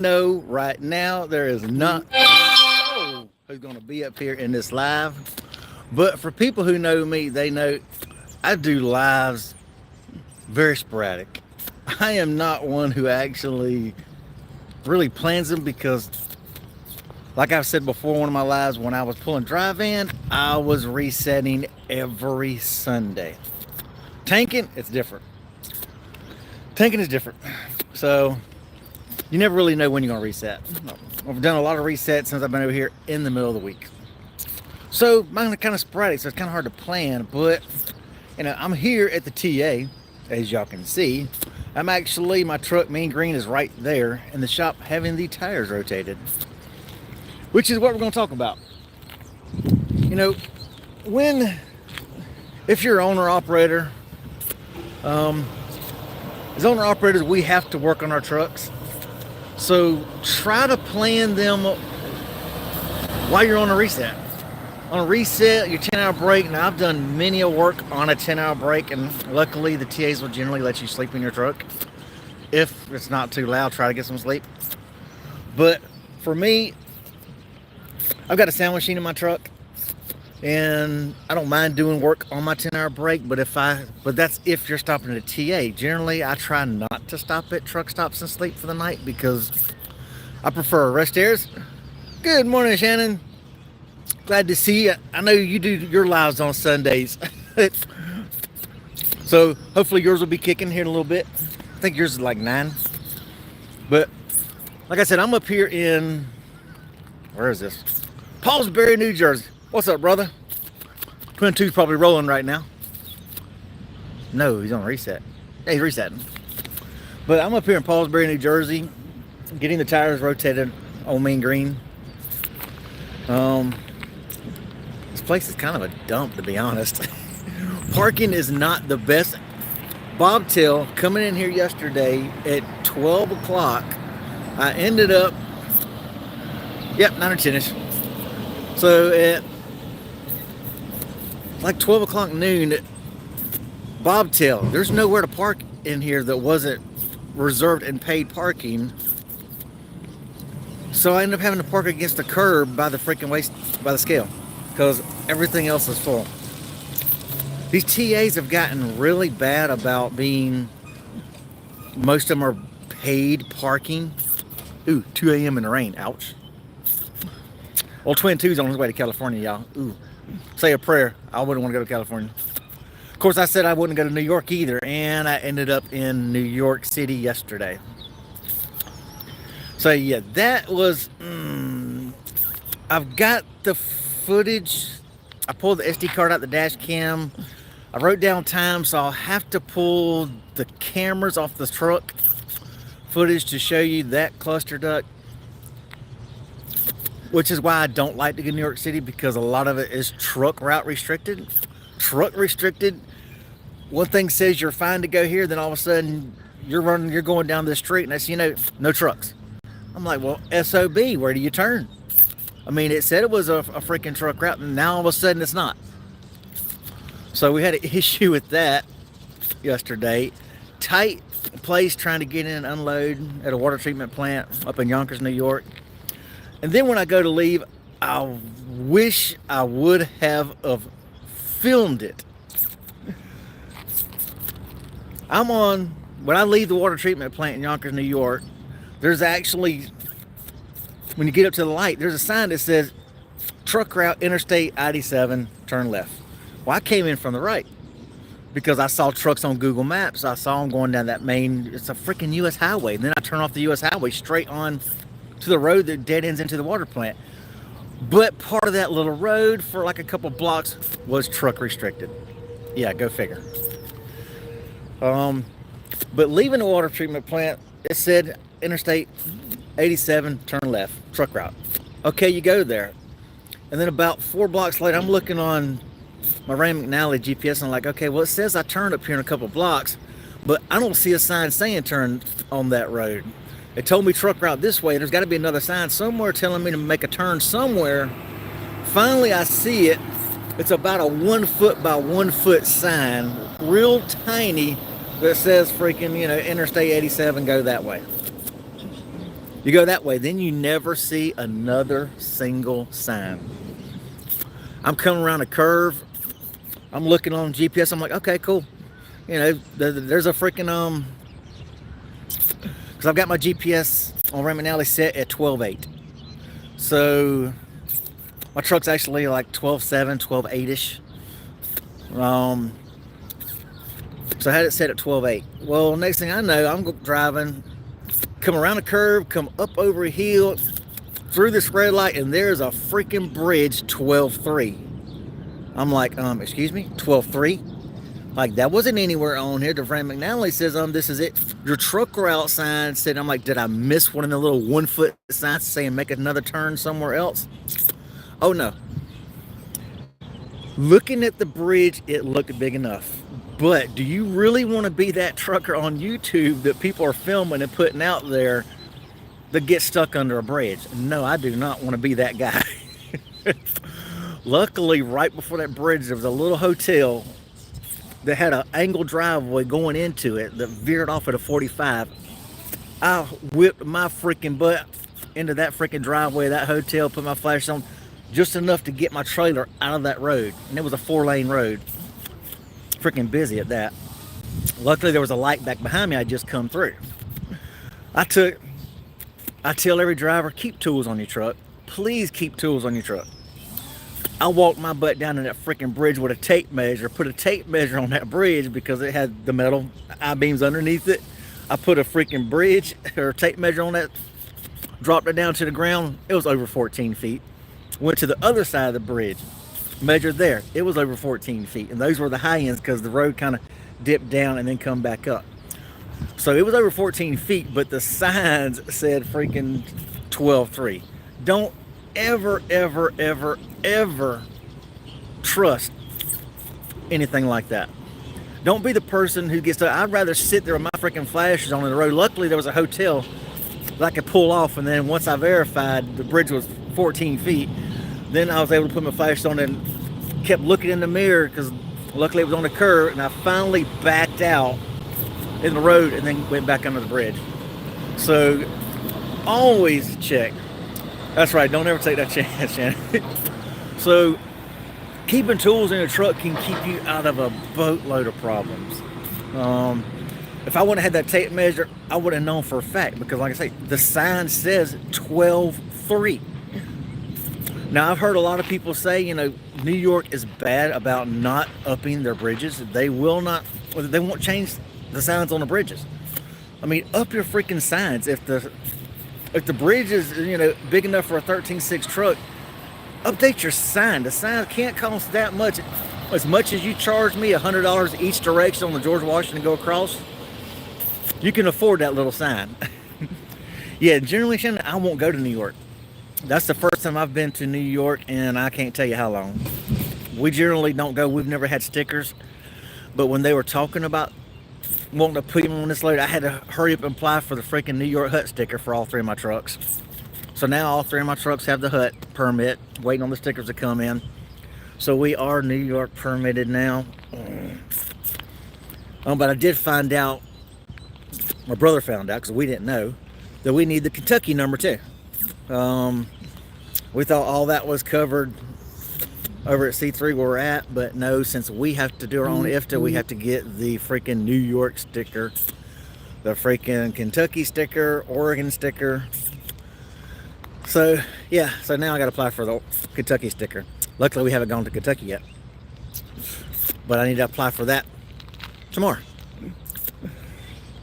know right now there is not a soul who's going to be up here in this live. But for people who know me, they know I do lives very sporadic. I am not one who actually really plans them because, like I've said before, one of my lives when I was pulling drive in, I was resetting every Sunday. Tanking, it's different. Tanking is different. So you never really know when you're going to reset. I've done a lot of resets since I've been over here in the middle of the week. So mine are kind of sporadic, so it's kind of hard to plan. But, I'm here at the TA, as y'all can see. My truck, Mean Green, is right there in the shop having the tires rotated, which is what we're going to talk about. If you're owner-operator, as owner-operators, we have to work on our trucks. So try to plan them while you're on a reset. On a reset, your 10-hour break. Now, I've done many a work on a 10-hour break, and luckily the TAs will generally let you sleep in your truck. If it's not too loud, try to get some sleep. But for me, I've got a sound machine in my truck, and I don't mind doing work on my 10-hour break, but that's if you're stopping at a TA. Generally, I try not to stop at truck stops and sleep for the night because I prefer rest areas. Good morning, Shannon. Glad to see you. I know you do your lives on Sundays. So hopefully yours will be kicking here in a little bit. I think yours is like 9. But like I said, I'm up here in, where is this? Paulsboro, New Jersey. What's up, brother? Twin 2's probably rolling right now. No, he's on reset. Yeah, he's resetting. But I'm up here in Paulsboro, New Jersey, getting the tires rotated on Mean Green. This place is kind of a dump, to be honest. Parking is not the best. Bobtail coming in here yesterday at 12 o'clock. I ended up, 9 or 10ish. So at like 12 o'clock noon, Bobtail, there's nowhere to park in here that wasn't reserved and paid parking. So I ended up having to park against the curb by the scale because everything else is full. These TAs have gotten really bad about most of them are paid parking. Ooh, 2 a.m. in the rain, ouch. Old Twin 2's on his way to California, y'all. Ooh, say a prayer. I wouldn't want to go to California. Of course, I said I wouldn't go to New York either, and I ended up in New York City yesterday. So yeah, that was, I've got the footage. I pulled the SD card out the dash cam. I wrote down time, so I'll have to pull the cameras off the truck footage to show you that cluster duck, which is why I don't like to go to New York City, because a lot of it is truck route restricted. Truck restricted. One thing says you're fine to go here, then all of a sudden you're going down the street, and no trucks. I'm like, well, SOB, where do you turn? I mean, it said it was a freaking truck route, and now all of a sudden it's not. So we had an issue with that yesterday. Tight place trying to get in and unload at a water treatment plant up in Yonkers, New York. And then when I go to leave, I wish I would have filmed it. When I leave the water treatment plant in Yonkers, New York, there's actually, when you get up to the light, there's a sign that says truck route Interstate 87, turn left. Well, I came in from the right because I saw trucks on Google Maps. I saw them going down that it's a freaking U.S. highway. And then I turn off the U.S. highway straight on to the road that dead ends into the water plant. But part of that little road for like a couple blocks was truck restricted. Yeah, go figure. But leaving the water treatment plant, it said Interstate 87, turn left, truck route. Okay, you go there. And then about 4 blocks later, I'm looking on my Ray McNally GPS, and I'm like, okay, well, it says I turned up here in a couple blocks, but I don't see a sign saying turn on that road. It told me truck route this way. There's got to be another sign somewhere telling me to make a turn somewhere. Finally, I see it. It's about a 1 foot by 1 foot sign, real tiny, that says freaking, Interstate 87, go that way. You go that way, then you never see another single sign. I'm coming around a curve. I'm looking on GPS. I'm like, okay, cool. You know, there's a freaking because I've got my GPS on Raymond Alley set at 12.8. So my truck's actually like 12.7, 12.8ish. So I had it set at 12.8. Well, next thing I know, I'm driving, come around a curve, come up over a hill, through this red light, and there's a freaking bridge 12.3. I'm like, excuse me, 12.3? Like, that wasn't anywhere on here. The Fran McNally says, this is it. Your truck route sign said, I'm like, did I miss one of the little 1 foot signs saying make another turn somewhere else? Oh no. Looking at the bridge, it looked big enough. But do you really want to be that trucker on YouTube that people are filming and putting out there that gets stuck under a bridge? No, I do not want to be that guy. Luckily, right before that bridge, there was a little hotel that had an angled driveway going into it that veered off at a 45. I whipped my freaking butt into that freaking driveway of that hotel, put my flash on just enough to get my trailer out of that road. And it was a 4-lane road. Freaking busy at that. Luckily, there was a light back behind me. I just come through. I tell every driver, keep tools on your truck. Please keep tools on your truck. I walked my butt down to that freaking bridge with a tape measure, put a tape measure on that bridge because it had the metal I-beams underneath it. I put a freaking bridge or tape measure on that, dropped it down to the ground. It was over 14 feet. Went to the other side of the bridge, measured there. It was over 14 feet. And those were the high ends because the road kind of dipped down and then come back up. So it was over 14 feet, but the signs said freaking 12.3. Don't ever, ever, ever, ever trust anything like that. Don't be the person who gets to, I'd rather sit there with my freaking flashes on the road. Luckily, there was a hotel that I could pull off, and then once I verified the bridge was 14 feet, then I was able to put my flash on and kept looking in the mirror because luckily it was on the curve, and I finally backed out in the road and then went back under the bridge. So always check. That's right, don't ever take that chance, Shannon. So keeping tools in your truck can keep you out of a boatload of problems. If I wouldn't have had that tape measure, I would have known for a fact because like I say, the sign says 12.3. Now I've heard a lot of people say, you know, New York is bad about not upping their bridges. They won't change the signs on the bridges. I mean, up your freaking signs. If the bridge is, you know, big enough for a 13.6 truck, update your sign. The sign can't cost that much. As much as you charge me $100 each direction on the George Washington go across, you can afford that little sign. Yeah, generally, Shannon, I won't go to New York. That's the first time I've been to New York, and I can't tell you how long. We generally don't go. We've never had stickers. But when they were talking about wanting to put them on this load, I had to hurry up and apply for the freaking New York Hut sticker for all 3 of my trucks. So now all 3 of my trucks have the Hut permit, waiting on the stickers to come in. So we are New York permitted now. But I did find out, my brother found out because we didn't know, that we need the Kentucky number too. We thought all that was covered over at C3 where we're at, but no, since we have to do our own IFTA, we have to get the freaking New York sticker, the freaking Kentucky sticker, Oregon sticker. So yeah, so now I got to apply for the Kentucky sticker. Luckily we haven't gone to Kentucky yet, but I need to apply for that tomorrow.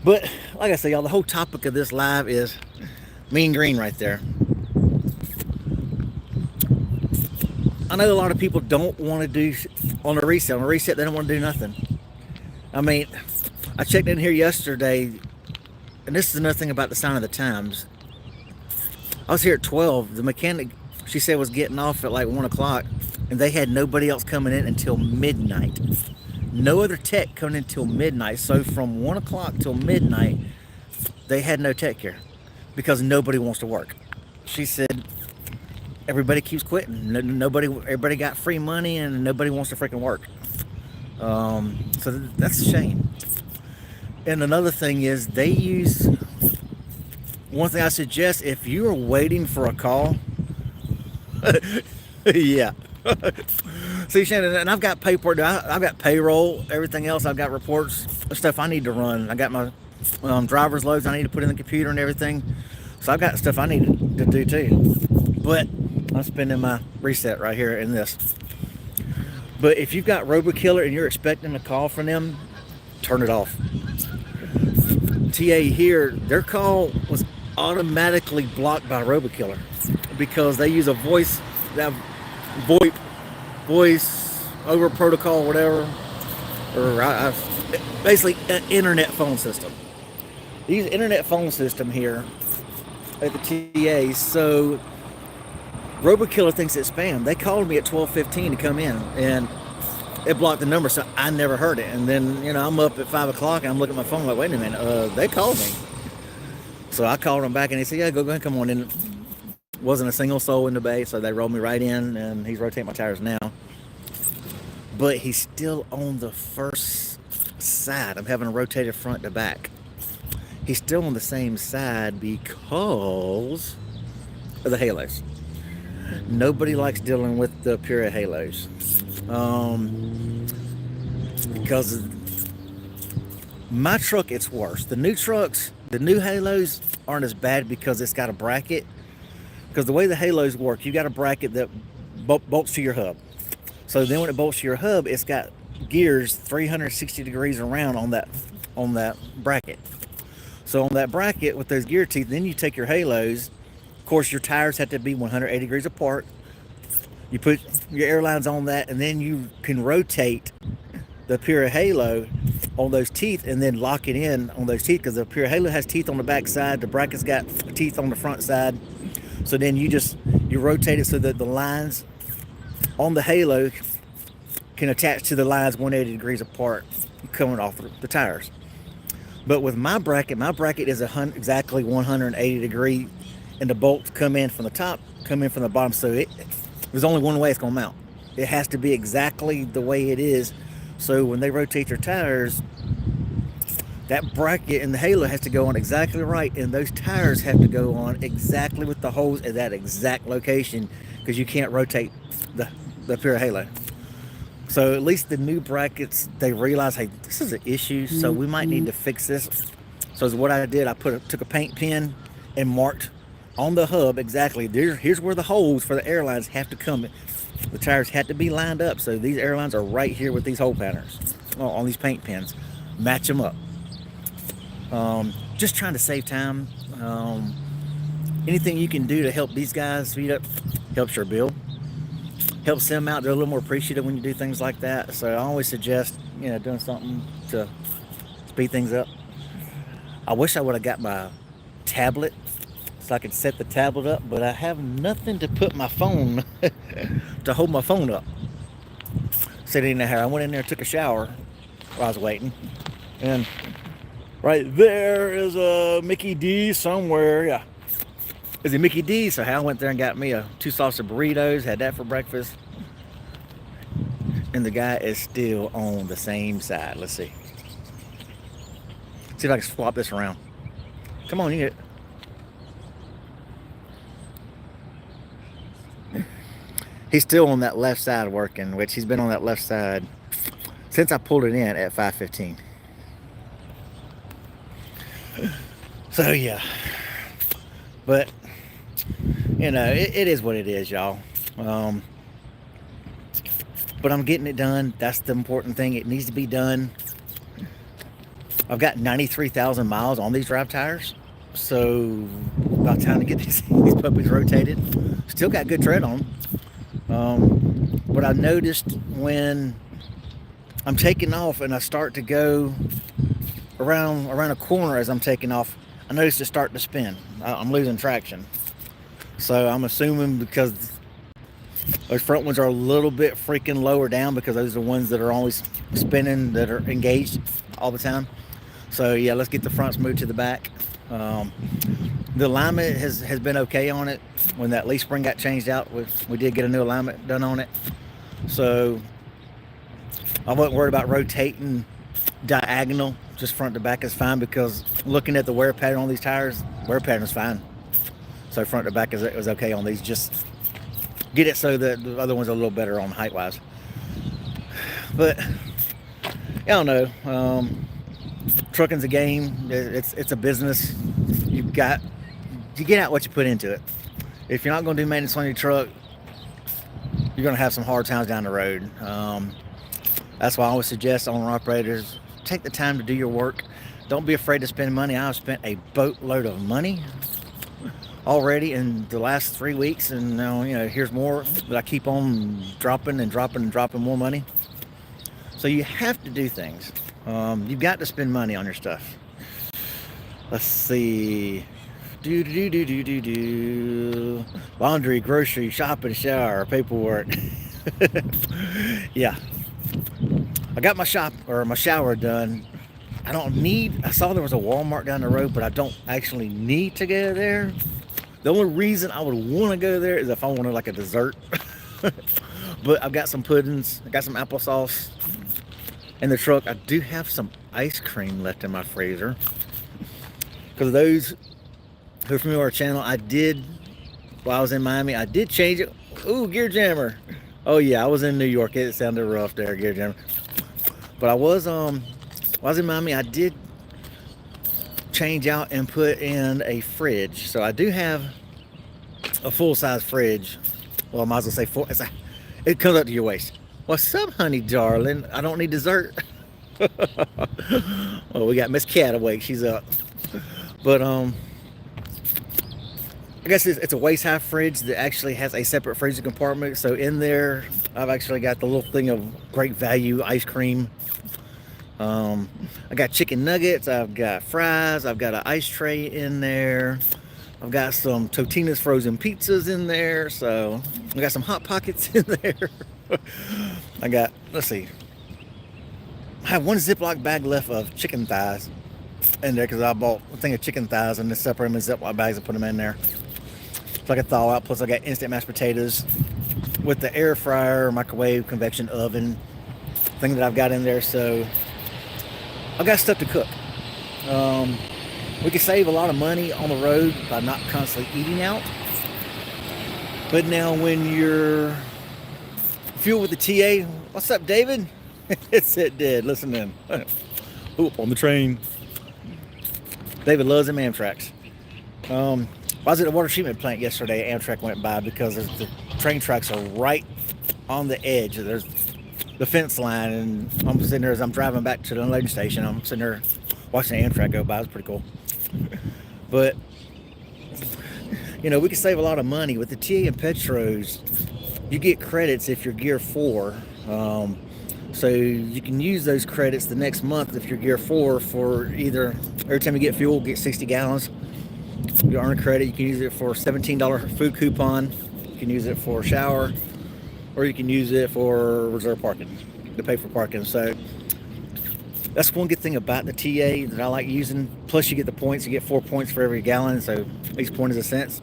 But like I say, y'all, the whole topic of this live is Mean Green right there. I know a lot of people don't want to do on a reset. On a reset, they don't want to do nothing. I mean, I checked in here yesterday, and this is another thing about the sign of the times. I was here at 12. The mechanic, she said, was getting off at like 1 o'clock, and they had nobody else coming in until midnight. No other tech coming in until midnight. So from 1 o'clock till midnight, they had no tech here because nobody wants to work. She said, everybody keeps quitting. Everybody got free money and nobody wants to freaking work. So that's a shame. And another thing is they use one thing I suggest, if you are waiting for a call, yeah. See, Shannon, and I've got paperwork. I've got payroll, everything else. I've got reports, stuff I need to run. I got my driver's loads I need to put in the computer and everything. So I've got stuff I need to do too. But I'm spending my reset right here in this. But if you've got RoboKiller and you're expecting a call from them, turn it off. TA here, their call was automatically blocked by RoboKiller because they use a voice, that voice over protocol, whatever, or basically an internet phone system. These internet phone system here at the TA, so RoboKiller thinks it's spam. They called me at 12:15 to come in, and it blocked the number, so I never heard it. And then, I'm up at 5 o'clock, and I'm looking at my phone like, wait a minute, they called me. So I called them back, and they said, yeah, go ahead, come on in. Wasn't a single soul in the bay, so they rolled me right in, and he's rotating my tires now. But he's still on the first side. I'm having to rotate it front to back. He's still on the same side because of the halos. Nobody likes dealing with the pure halos. Because my truck, it's worse. The new trucks, the new halos aren't as bad because it's got a bracket. Because the way the halos work, you got a bracket that bolts to your hub. So then when it bolts to your hub, it's got gears 360 degrees around on that bracket. So on that bracket with those gear teeth, then you take your halos. Of course, your tires have to be 180 degrees apart. You put your air lines on that, and then you can rotate the pure halo on those teeth and then lock it in on those teeth, because the pure halo has teeth on the back side, the bracket's got teeth on the front side. So then you rotate it so that the lines on the halo can attach to the lines 180 degrees apart coming off the tires. But with my bracket is exactly 180 degree, and the bolts come in from the top, come in from the bottom. So there's only one way it's going to mount. It has to be exactly the way it is. So when they rotate their tires, that bracket and the halo has to go on exactly right, and those tires have to go on exactly with the holes at that exact location, because you can't rotate the pure halo. So at least the new brackets, they realize, hey, this is an issue, so we might need to fix this. So what I did, I took a paint pen and marked on the hub exactly, here's where the holes for the airlines have to come. The tires have to be lined up, so these airlines are right here with these hole patterns on these paint pens. Match them up. Just trying to save time. Anything you can do to help these guys speed up helps your bill. Helps them out. They're a little more appreciative when you do things like that. So I always suggest, doing something to speed things up. I wish I would have got my tablet so I could set the tablet up, but I have nothing to put my phone, to hold my phone up. Sitting in there, I went in there, took a shower while I was waiting, and right there is a Mickey D somewhere. Yeah, is it Mickey D? So Hal went there and got me 2 saucer burritos, had that for breakfast. And the guy is still on the same side. Let's see. See if I can swap this around. Come on, you get it. He's still on that left side working, which he's been on that left side since I pulled it in at 5:15. So yeah, but it is what it is, y'all. But I'm getting it done. That's the important thing. It needs to be done. I've got 93,000 miles on these drive tires, so about time to get these puppies rotated. Still got good tread on them. But I noticed when I'm taking off and I start to go around a corner as I'm taking off, I noticed it starting to spin. I'm losing traction. So I'm assuming because those front ones are a little bit freaking lower down, because those are the ones that are always spinning, that are engaged all the time. So yeah, let's get the fronts moved to the back. The alignment has been okay on it. When that leaf spring got changed out, we did get a new alignment done on it. So I wasn't worried about rotating diagonal, just front to back is fine, because looking at the wear pattern on these tires, wear pattern is fine. So front to back is okay on these. Just get it so that the other one's a little better on height wise. But I don't know. Trucking's a game. It's a business. You get out what you put into it. If you're not going to do maintenance on your truck, you're going to have some hard times down the road. That's why I always suggest owner operators take the time to do your work. Don't be afraid to spend money. I've spent a boatload of money already in the last 3 weeks, and now here's more. But I keep on dropping more money. So you have to do things. You've got to spend money on your stuff. Let's see. Laundry, grocery, shopping, shower, paperwork. Yeah. I got my shower done. I saw there was a Walmart down the road, but I don't actually need to go there. The only reason I would want to go there is if I wanted like a dessert. But I've got some puddings, I got some applesauce in the truck. I do have some ice cream left in my freezer. Because those who are familiar with our channel, while I was in Miami, I did change it. Ooh, gear jammer. Oh yeah, I was in New York. It sounded rough there, gear jammer. But while I was in Miami, I did change out and put in a fridge. So I do have a full-size fridge. Well, I might as well say full. It comes up to your waist. What's up, honey darling? I don't need dessert. Well, we got Miss Cat awake. She's up. But I guess it's a waist-high fridge that actually has a separate freezer compartment. So in there, I've actually got the little thing of great value ice cream. I got chicken nuggets, I've got fries, I've got an ice tray in there, I've got some Totino's frozen pizzas in there, so I got some Hot Pockets in there. I got, let's see, I have one Ziploc bag left of chicken thighs in there because I bought a thing of chicken thighs and just separate them in Ziploc bags and put them in there so I can thaw out. Plus I got instant mashed potatoes with the air fryer, microwave, convection oven thing that I've got in there. So I've got stuff to cook. We can save a lot of money on the road by not constantly eating out. But now when you're fueled with the TA, what's up, David? It's it dead. Listen to him. Oop, on the train. David loves them Amtraks. I was at the water treatment plant yesterday. Amtrak went by because the train tracks are right on the edge. There's the fence line, and I'm sitting there as I'm driving back to the unloading station. I'm sitting there watching the Amtrak go by. It's pretty cool. But we can save a lot of money with the TA and Petros. You get credits if you're Gear 4, so you can use those credits the next month if you're Gear 4 for either every time you get fuel, get 60 gallons. You earn a credit. You can use it for a $17 food coupon. You can use it for a shower, or you can use it for reserve parking to pay for parking. So that's one good thing about the TA that I like using. Plus you get the points. You get 4 points for every gallon, so each point is a cent.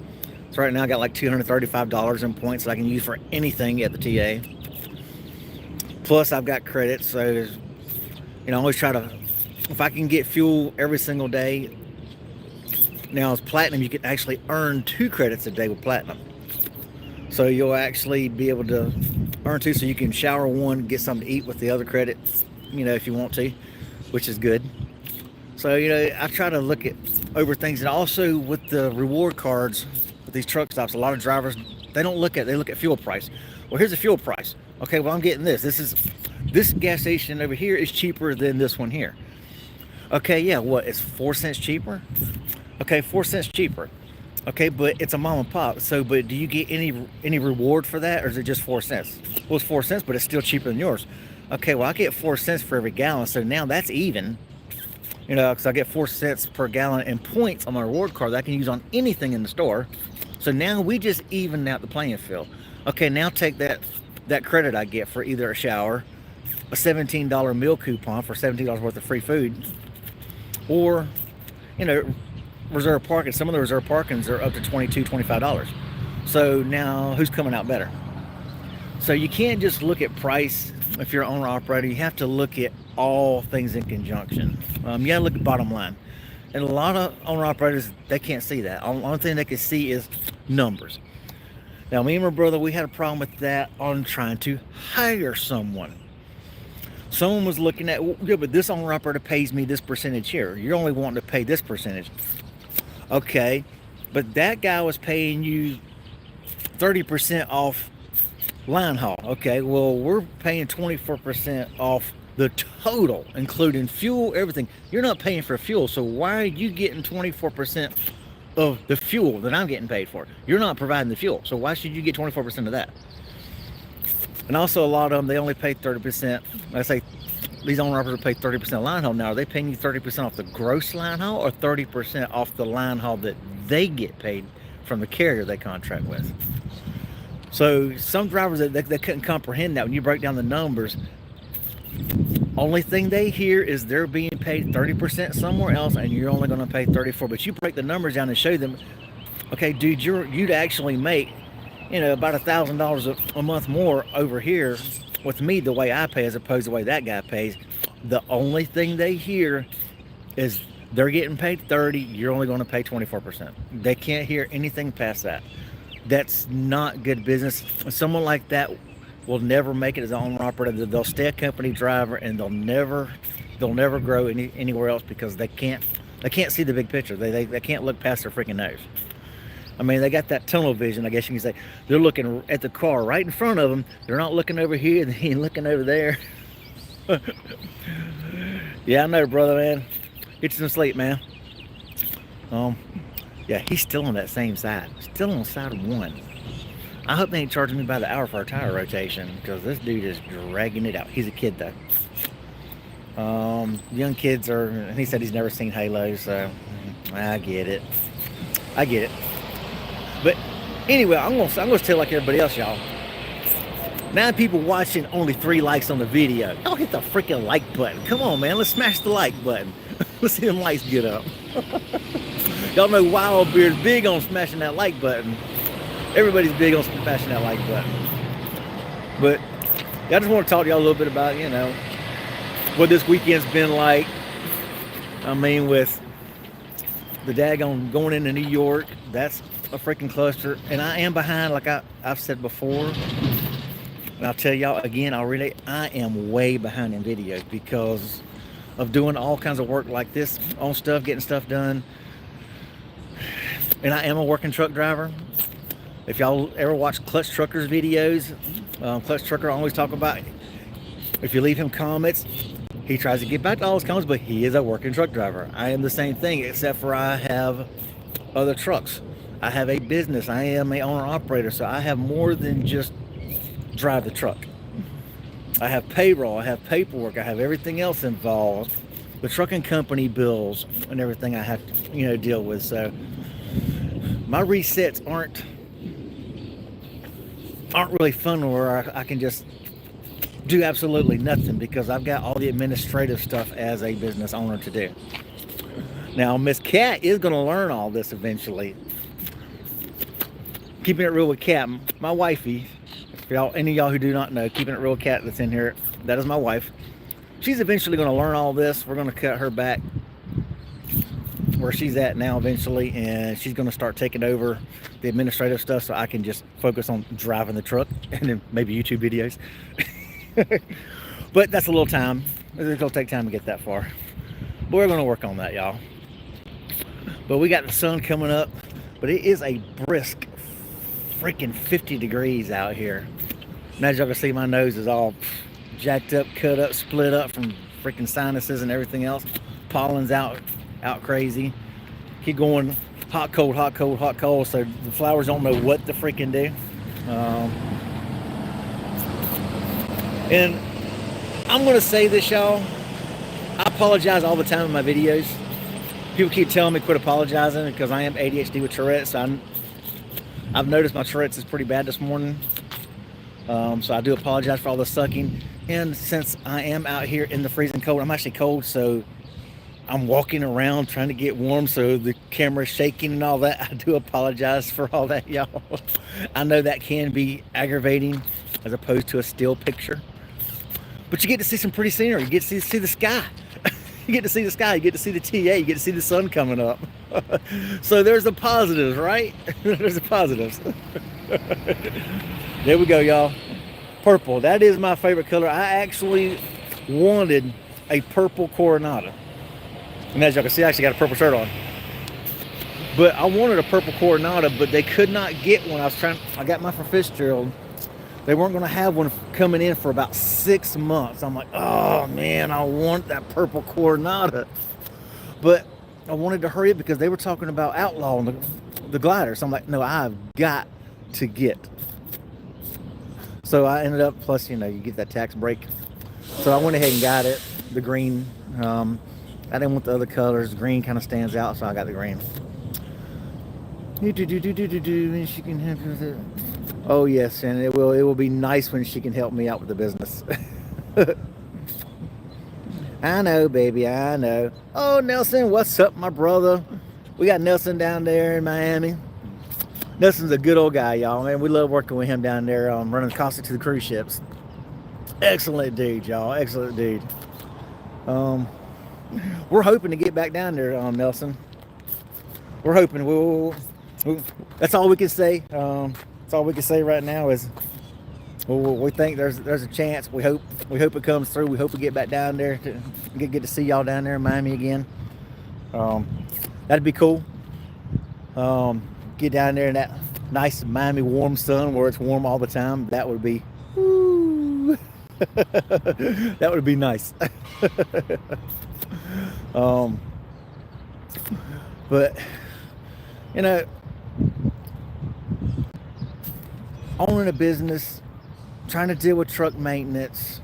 So right now I got like $235 in points that I can use for anything at the TA. Plus I've got credits, so I always try to, if I can get fuel every single day. Now as Platinum, you can actually earn 2 credits a day with Platinum. So you'll actually be able to earn 2, so you can shower 1, get something to eat with the other credit, if you want to, which is good. So, I try to look over things. And also with the reward cards, with these truck stops, a lot of drivers, they look at fuel price. Well, here's the fuel price. Okay, well, I'm getting this. This gas station over here is cheaper than this one here. Okay, yeah, what, it's 4 cents cheaper? Okay, 4 cents cheaper. Okay, but it's a mom and pop. So, but do you get any reward for that, or is it just 4 cents? Well, it's 4 cents, but it's still cheaper than yours. Okay, well, I get 4 cents for every gallon, so now that's even. Because I get 4 cents per gallon in points on my reward card that I can use on anything in the store. So now we just even out the playing field. Okay, now take that credit I get for either a shower, a $17 meal coupon for $17 worth of free food, or reserve parking. Some of the reserve parkings are up to $22, $25. So now who's coming out better? So you can't just look at price if you're an owner operator. You have to look at all things in conjunction. You gotta look at bottom line. And a lot of owner operators, they can't see that. The only thing they can see is numbers. Now, me and my brother, we had a problem with that on trying to hire someone. Someone was looking at, well, yeah, but this owner operator pays me this percentage here. You're only wanting to pay this percentage. Okay, but that guy was paying you 30% off line haul. Okay, well, we're paying 24% off the total, including fuel, everything. You're not paying for fuel, so why are you getting 24% of the fuel that I'm getting paid for? You're not providing the fuel, so why should you get 24% of that? And also, a lot of them, they only pay 30%. I say these owner operators pay 30% line haul. Now, are they paying you 30% off the gross line haul or 30% off the line haul that they get paid from the carrier they contract with? So some drivers, they couldn't comprehend that when you break down the numbers. Only thing they hear is they're being paid 30% somewhere else and you're only going to pay 34%. But you break the numbers down and show them, okay, dude, you'd actually make, about $1,000 a month more over here with me the way I pay as opposed to the way that guy pays. The only thing they hear is they're getting paid 30, you're only going to pay 24%. They can't hear anything past that. That's not good business. Someone like that will never make it as an owner operator. They'll stay a company driver and they'll never grow anywhere else because they can't see the big picture. They can't look past their freaking nose. I mean, they got that tunnel vision, I guess you can say. They're looking at the car right in front of them. They're not looking over here, they ain't looking over there. Yeah, I know, brother, man. Get you some sleep, man. Yeah, he's still on that same side. Still on side one. I hope they ain't charging me by the hour for a tire rotation because this dude is dragging it out. He's a kid, though. Young kids are, he said he's never seen Halo, so I get it. But anyway, I'm gonna tell like everybody else, y'all. 9 people watching, only 3 likes on the video. Y'all hit the freaking like button. Come on, man. Let's smash the like button. Let's see them likes get up. Y'all know Wildbeard's big on smashing that like button. Everybody's big on smashing that like button. But I just want to talk to y'all a little bit about, what this weekend's been like. I mean, with the daggone going into New York, that's a freaking cluster. And I am behind, like I've said before. And I'll tell y'all again, I am way behind in videos because of doing all kinds of work like this on stuff, getting stuff done. And I am a working truck driver. If y'all ever watch Clutch Trucker's videos, Clutch Trucker always talk about, if you leave him comments, he tries to get back to all his comments, but he is a working truck driver. I am the same thing, except for I have other trucks. I have a business. I am an owner operator, so I have more than just drive the truck. I have payroll, I have paperwork, I have everything else involved. The trucking company bills and everything I have to, deal with. So my resets aren't really fun where I can just do absolutely nothing because I've got all the administrative stuff as a business owner to do. Now, Miss Cat is going to learn all this eventually. Keeping it real with Cat, my wifey, for y'all, any of y'all who do not know, Keeping It Real Cat that's in here, that is my wife. She's eventually going to learn all this. We're going to cut her back where she's at now eventually, and she's going to start taking over the administrative stuff so I can just focus on driving the truck and then maybe YouTube videos. But that's a little time. It's going to take time to get that far. But we're going to work on that, y'all. But we got the sun coming up, but it is a brisk freaking 50 degrees out here. And as y'all can see, my nose is all jacked up, cut up, split up from freaking sinuses and everything else. Pollen's out crazy. Keep going hot, cold, hot, cold, hot, cold. So the flowers don't know what to freaking do. And I'm going to say this, y'all. I apologize all the time in my videos. People keep telling me quit apologizing because I am ADHD with Tourette. So I've noticed my Tourette's is pretty bad this morning. So I do apologize for all the sucking. And since I am out here in the freezing cold, I'm actually cold, so I'm walking around trying to get warm, so the camera's shaking and all that. I do apologize for all that, y'all. I know that can be aggravating as opposed to a still picture. But you get to see some pretty scenery. You get to see the sky. You get to see the sky, you get to see the TA, you get to see the sun coming up. So there's the positives, right? There's the positives. There we go, y'all. Purple. That is my favorite color. I actually wanted a purple Coronado. And as y'all can see, I actually got a purple shirt on. But I wanted a purple Coronado, but they could not get one. I got mine from Fitzgerald. They weren't going to have one coming in for about 6 months. I'm like, oh man, I want that purple Coronado. But I wanted to hurry up because they were talking about outlawing the glider. So I'm like, no, I've got to get. So I ended up, plus, you get that tax break. So I went ahead and got it, the green. I didn't want the other colors. Green kind of stands out, so I got the green. And she can help you with it. Oh yes, and it will be nice when she can help me out with the business. I know, baby, I know. Oh, Nelson, what's up, my brother? We got Nelson down there in Miami. Nelson's a good old guy, y'all, man. We love working with him down there, running caustic to the cruise ships. Excellent dude, y'all. Excellent dude. We're hoping to get back down there, Nelson. We're hoping. That's all we can say. That's all we can say right now is we think there's a chance. We hope it comes through. We hope we get back down there to get to see y'all down there in Miami again. That'd be cool. Get down there in that nice Miami warm sun where it's warm all the time. That would be, woo. That would be nice. But owning a business, trying to deal with truck maintenance,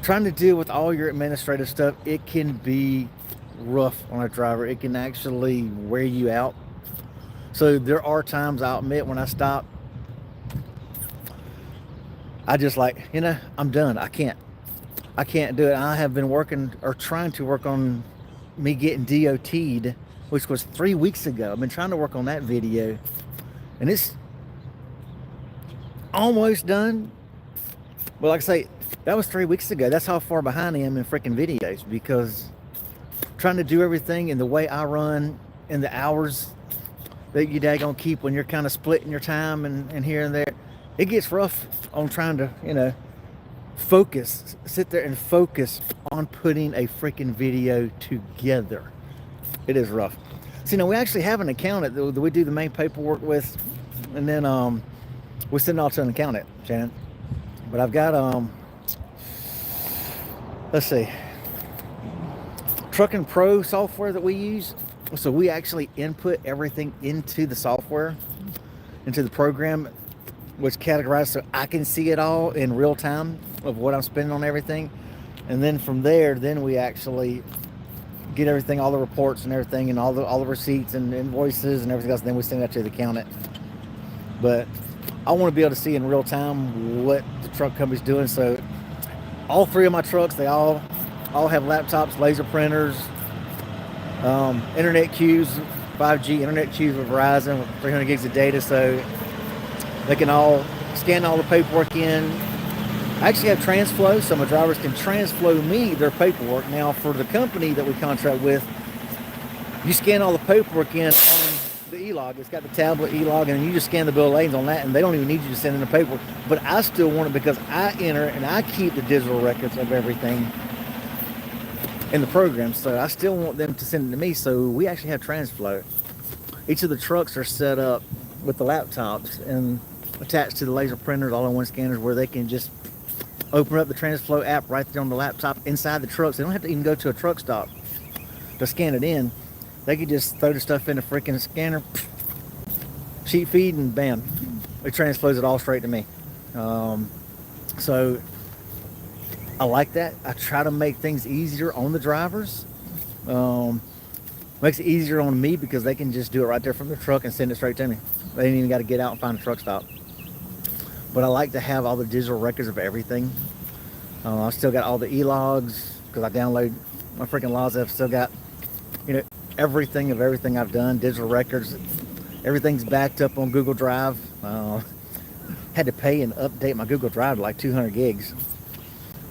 trying to deal with all your administrative stuff, it can be rough on a driver. It can actually wear you out. So there are times, I'll admit, when I stop, I just like, I'm done. I can't do it. I have been working or trying to work on me getting DOT'd, which was 3 weeks ago. I've been trying to work on that video, and it's almost done. But like I say, that was 3 weeks ago. That's how far behind I am in freaking videos, because trying to do everything in the way I run in the hours that you daggone keep when you're kind of splitting your time and here and there, it gets rough on trying to, sit there and focus on putting a freaking video together. It is rough. So, we actually have an accountant that we do the main paperwork with, and then we send it all to an accountant, Shannon. But I've got, let's see, Trucking Pro software that we use. So we actually input everything into the software, into the program, which categorized so I can see it all in real time of what I'm spending on everything. And then from there, then we actually get everything, all the reports and everything, and all the receipts and invoices and everything else. And then we send that to the accountant. But I want to be able to see in real time what the truck company's doing. So all 3 of my trucks, they all have laptops, laser printers, internet queues, 5G internet queues with Verizon with 300 gigs of data, so they can all scan all the paperwork in. I actually have TransFlow, so my drivers can TransFlow me their paperwork. Now, for the company that we contract with, you scan all the paperwork in on the e-log. It's got the tablet e-log, and you just scan the bill of lading on that, and they don't even need you to send in the paperwork. But I still want it because I enter and I keep the digital records of everything in the program, so I still want them to send it to me. So we actually have TransFlow. Each of the trucks are set up with the laptops and attached to the laser printers, all-in-one scanners, where they can just open up the TransFlow app right there on the laptop inside the trucks. They don't have to even go to a truck stop to scan it in. They can just throw the stuff in the freaking scanner, sheet feed, and bam, it TransFlows it all straight to me. So I like that. I try to make things easier on the drivers. Makes it easier on me because they can just do it right there from the truck and send it straight to me. They ain't even got to get out and find a truck stop. But I like to have all the digital records of everything. I still got all the e-logs because I download my freaking logs. I've still got, everything of everything I've done, digital records. Everything's backed up on Google Drive. Had to pay and update my Google Drive to like 200 gigs.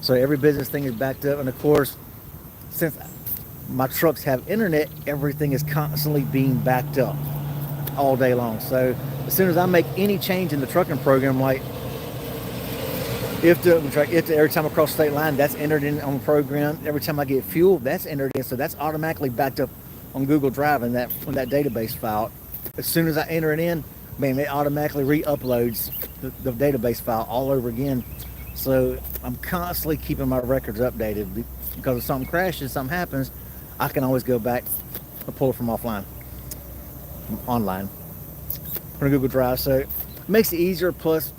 So every business thing is backed up. And of course, since my trucks have internet, everything is constantly being backed up all day long. So as soon as I make any change in the trucking program, like if every time I cross state line, that's entered in on the program. Every time I get fuel, that's entered in. So that's automatically backed up on Google Drive in that database file. As soon as I enter it in, man, it automatically re-uploads the database file all over again. So I'm constantly keeping my records updated, because if something crashes, something happens, I can always go back and pull it from offline, from online, from a Google Drive. So it makes it easier. Plus,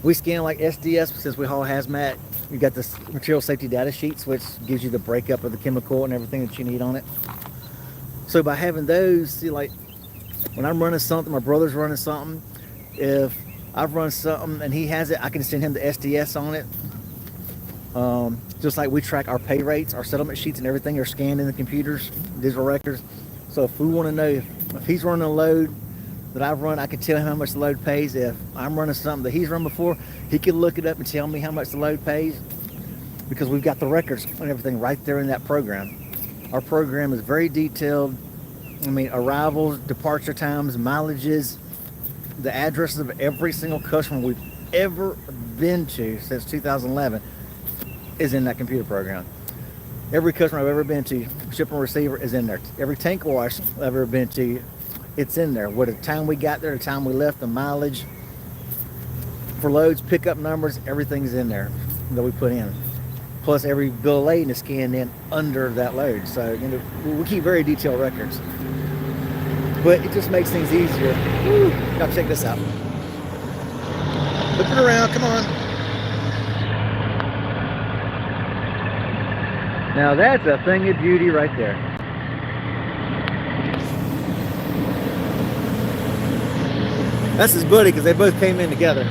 we scan like SDS since we haul hazmat. You got this material safety data sheets, which gives you the breakup of the chemical and everything that you need on it. So by having those, see, like when I'm running something, my brother's running something, if I've run something and he has it, I can send him the SDS on it. Just like we track our pay rates, our settlement sheets and everything are scanned in the computers, digital records. So if we want to know if he's running a load that I've run, I can tell him how much the load pays. If I'm running something that he's run before, he can look it up and tell me how much the load pays, because we've got the records and everything right there in that program. Our program is very detailed. I mean, arrivals, departure times, mileages, the addresses of every single customer we've ever been to since 2011 is in that computer program. Every customer I've ever been to, shipper and receiver, is in there. Every tank wash I've ever been to, it's in there. What the time we got there, the time we left, the mileage for loads, pickup numbers, everything's in there that we put in. Plus every bill of lading is scanned in under that load. So we keep very detailed records. But it just makes things easier. Woo. Now check this out. Look it around, come on. Now that's a thing of beauty right there. That's his buddy, because they both came in together.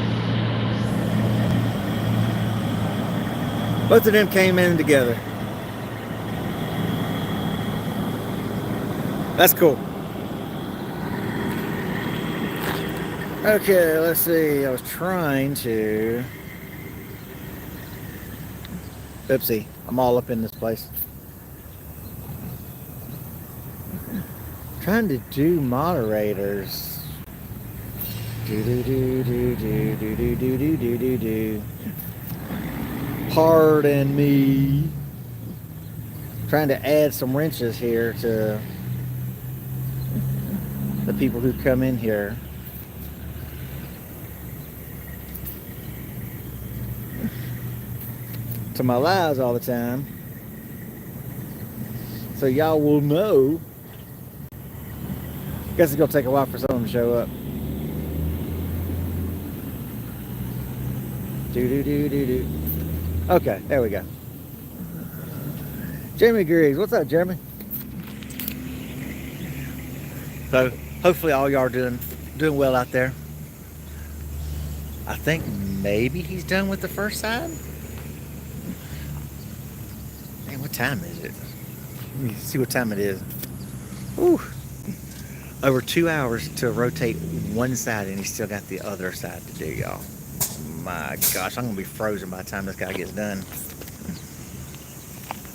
Both of them came in together. That's cool. Okay, let's see. I was trying to... Oopsie. I'm all up in this place. Trying to do moderators. Do. Pardon me. Trying to add some wrenches here to the people who come in here. To my lives all the time, so y'all will know. Guess it's gonna take a while for someone to show up. Do. Okay, there we go. Jeremy Griggs, what's up, Jeremy? So hopefully all y'all are doing well out there. I think maybe he's done with the first side. Man, what time is it? Let me see what time it is. Ooh. Over 2 hours to rotate one side, and he's still got the other side to do, y'all. My gosh, I'm gonna be frozen by the time this guy gets done.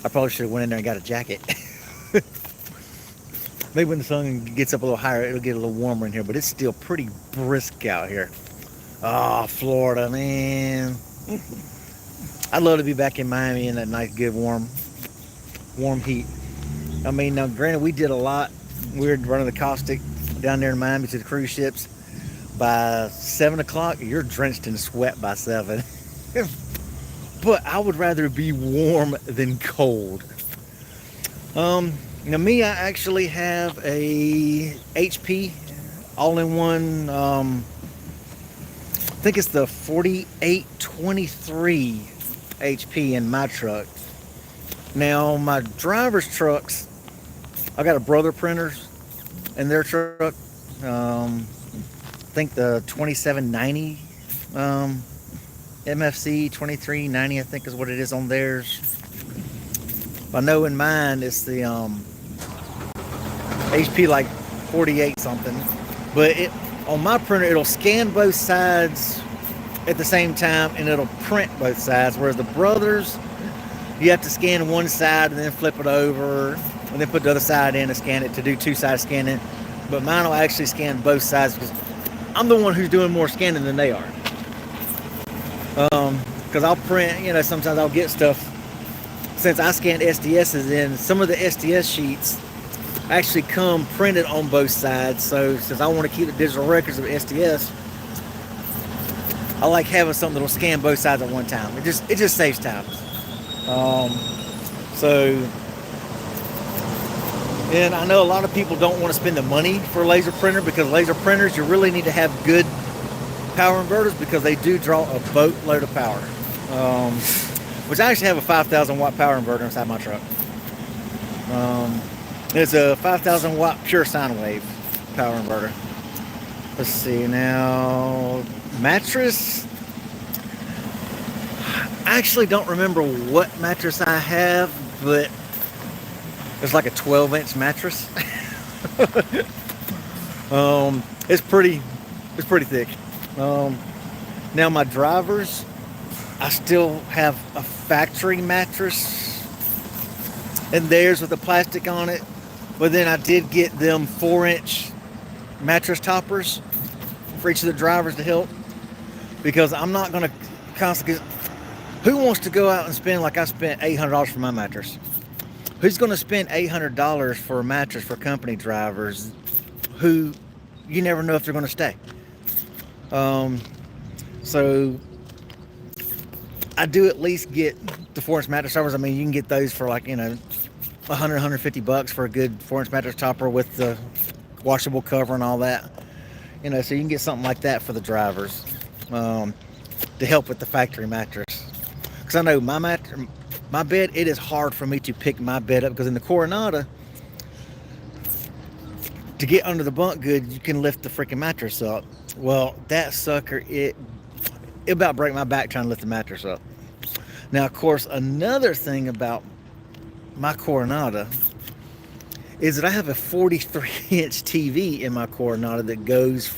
I probably should have went in there and got a jacket. Maybe when the sun gets up a little higher, it'll get a little warmer in here, but it's still pretty brisk out here. Oh, Florida, man. I'd love to be back in Miami in that nice, good, warm heat. I mean, now granted, we did a lot. We were running the caustic down there in Miami to the cruise ships. By 7 o'clock, you're drenched in sweat by 7. But I would rather be warm than cold. Now me, I actually have a HP all-in-one, I think it's the 4823 HP in my truck. Now my driver's trucks, I got a Brother Printers in their truck. I think the 2790 MFC 2390, I think is what it is on theirs. I know in mine it's the HP like 48 something, but on my printer it'll scan both sides at the same time and it'll print both sides, whereas the Brothers, You have to scan one side and then flip it over, and then put the other side in and scan it to do two-side scanning. But mine will actually scan both sides because I'm the one who's doing more scanning than they are. Because I'll print, sometimes I'll get stuff. Since I scan SDSs in, some of the SDS sheets actually come printed on both sides. So since I want to keep the digital records of SDS, I like having something that'll scan both sides at one time. It just saves time. And I know a lot of people don't want to spend the money for a laser printer because laser printers, you really need to have good power inverters because they do draw a boatload of power. Which I actually have a 5,000 watt power inverter inside my truck. It's a 5,000 watt pure sine wave power inverter. Let's see now, mattress. I actually don't remember what mattress I have, but it's like a 12-inch mattress. It's pretty thick. Now my drivers, I still have a factory mattress, and theirs with the plastic on it. But then I did get them 4-inch mattress toppers for each of the drivers to help, because I'm not going to constantly. Who wants to go out and spend like I spent $800 for my mattress? Who's going to spend $800 for a mattress for company drivers who you never know if they're going to stay? So I do at least get the 4-inch mattress toppers. I mean, you can get those for like, $100, $150 for a good 4-inch mattress topper with the washable cover and all that. So you can get something like that for the drivers to help with the factory mattress. Because I know my bed, it is hard for me to pick my bed up because in the Coronado, to get under the bunk good, you can lift the freaking mattress up. Well, that sucker, it about break my back trying to lift the mattress up. Now, of course, another thing about my Coronado is that I have a 43-inch TV in my Coronado that goes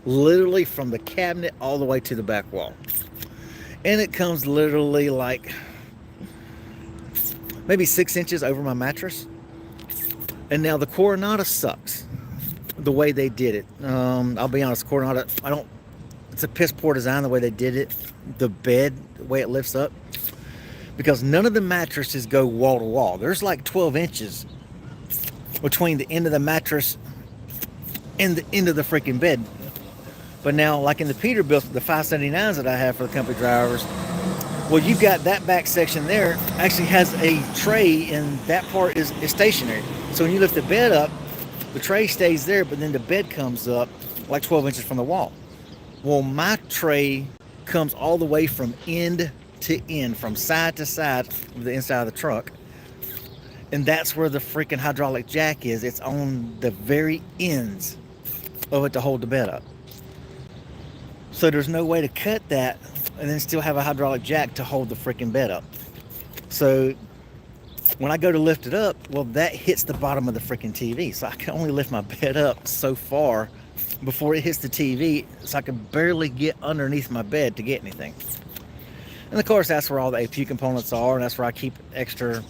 literally from the cabinet all the way to the back wall. And it comes literally like maybe 6 inches over my mattress. And now the Coronado sucks the way they did it. I'll be honest, Coronado, it's a piss poor design the way they did it. The bed, the way it lifts up. Because none of the mattresses go wall to wall. There's like 12 inches between the end of the mattress and the end of the freaking bed. But now, like in the Peterbilt, the 579s that I have for the company drivers, well, you've got that back section there actually has a tray, and that part is stationary. So when you lift the bed up, the tray stays there, but then the bed comes up like 12 inches from the wall. Well, my tray comes all the way from end to end, from side to side of the inside of the truck. And that's where the freaking hydraulic jack is. It's on the very ends of it to hold the bed up. So there's no way to cut that and then still have a hydraulic jack to hold the freaking bed up. So when I go to lift it up, well, that hits the bottom of the freaking TV. So I can only lift my bed up so far before it hits the TV, so I can barely get underneath my bed to get anything. And of course, that's where all the APU components are, and that's where I keep extra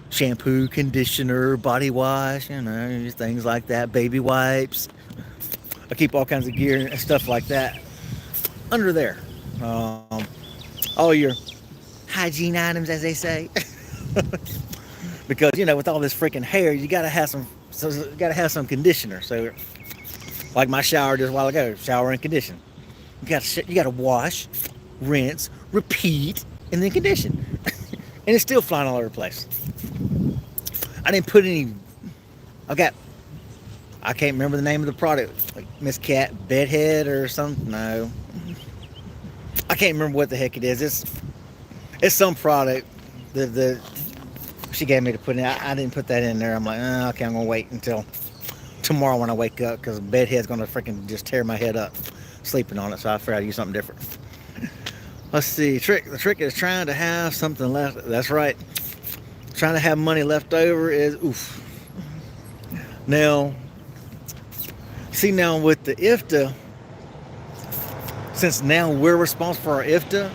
shampoo, conditioner, body wash, things like that, baby wipes. I keep all kinds of gear and stuff like that under there. All your hygiene items, as they say. Because with all this freaking hair, you gotta have some conditioner. So like my shower just a while ago, shower and condition. You gotta wash, rinse, repeat, and then condition. And it's still flying all over the place. I didn't put any. I can't remember the name of the product, like Miss Cat Bedhead or something. No, I can't remember what the heck it is. It's some product that she gave me to put in. I didn't put that in there. I'm like, okay, I'm gonna wait until tomorrow when I wake up, because Bedhead's gonna freaking just tear my head up sleeping on it. So I figured I'd use something different. Let's see. The trick is trying to have something left. That's right. Trying to have money left over is oof. Now, see, now with the IFTA, since now we're responsible for our IFTA,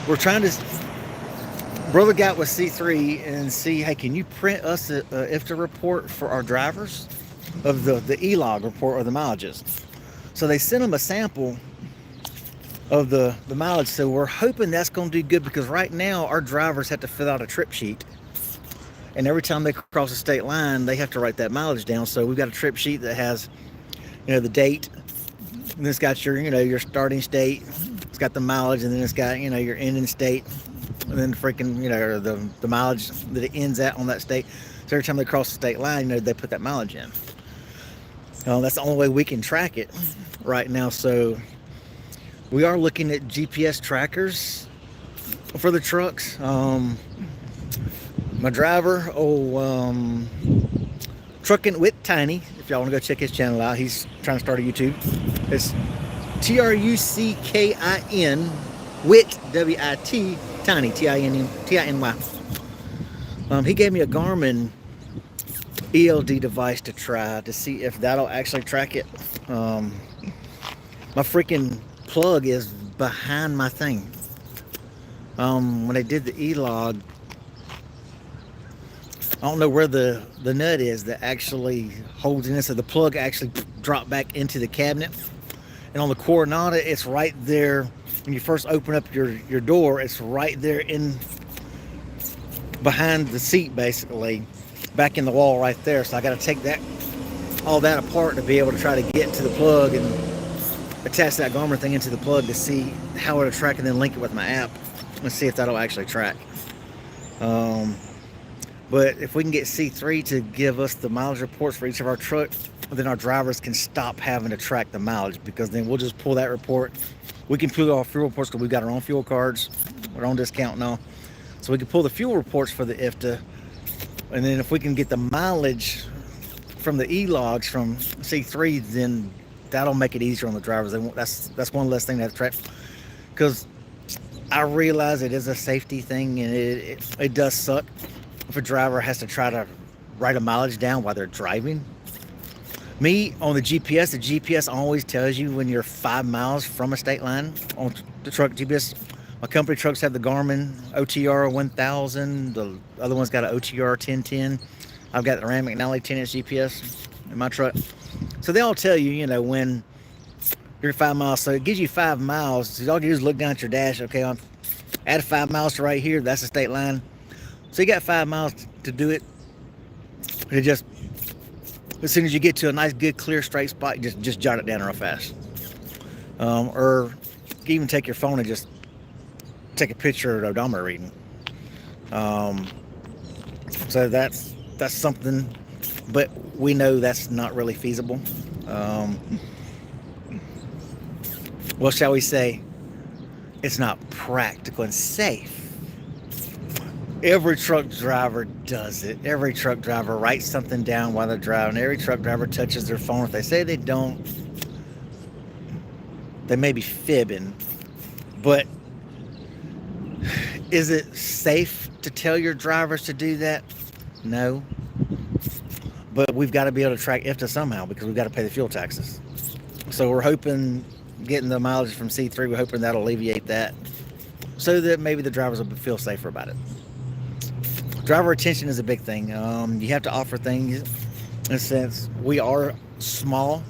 we're trying to Brother got with C3 and see, hey, can you print us a IFTA report for our drivers of the E-log report or the mileages? So they sent them a sample of the mileage. So we're hoping that's going to do good, because right now our drivers have to fill out a trip sheet. And every time they cross a state line, they have to write that mileage down. So we've got a trip sheet that has, the date, and it's got your starting state. It's got the mileage, and then it's got, your ending state, and then the mileage that it ends at on that state. So every time they cross the state line, they put that mileage in. That's the only way we can track it right now. So we are looking at GPS trackers for the trucks. My driver, Trucking with Tiny, if y'all want to go check his channel out, he's trying to start a YouTube. It's TRUCKIN WIT WIT Tiny TINY. He gave me a Garmin ELD device to try to see if that'll actually track it. My freaking plug is behind my thing. When I did the E-log, I don't know where the nut is that actually holds in it. So the plug actually dropped back into the cabinet. And on the Coronata, it's right there. When you first open up your door, it's right there in behind the seat, basically, back in the wall right there. So I got to take all that apart to be able to try to get to the plug and attach that Garmin thing into the plug to see how it'll track, and then link it with my app and see if that'll actually track. But if we can get C3 to give us the mileage reports for each of our trucks, then our drivers can stop having to track the mileage, because then we'll just pull that report. We can pull our fuel reports because we've got our own fuel cards, our own discount and all. So we can pull the fuel reports for the IFTA. And then if we can get the mileage from the E-logs from C3, then that'll make it easier on the drivers. That's one less thing to have to track. Because I realize it is a safety thing, and it does suck if a driver has to try to write a mileage down while they're driving. Me, on the GPS always tells you when you're 5 miles from a state line on the truck GPS. My company trucks have the Garmin OTR 1000. The other one's got an OTR 1010. I've got the Ramic Nally 10-inch GPS in my truck. So they all tell you, when you're 5 miles. So it gives you 5 miles. So all you do is look down at your dash. Okay, I'm add 5 miles to right here. That's the state line. So you got 5 miles to do it. And just as soon as you get to a nice, good, clear, straight spot, just jot it down real fast. Or you can even take your phone and just take a picture of the odometer reading. So that's something, but we know that's not really feasible. Well, shall we say, it's not practical and safe. Every truck driver does it. Every truck driver writes something down while they're driving. Every truck driver touches their phone. If they say they don't, they may be fibbing. But is it safe to tell your drivers to do that? No. But we've got to be able to track IFTA somehow, because we've got to pay the fuel taxes. So we're hoping, getting the mileage from C3, we're hoping that'll alleviate that, so that maybe the drivers will feel safer about it. Driver retention is a big thing. You have to offer things. In a sense, we are small.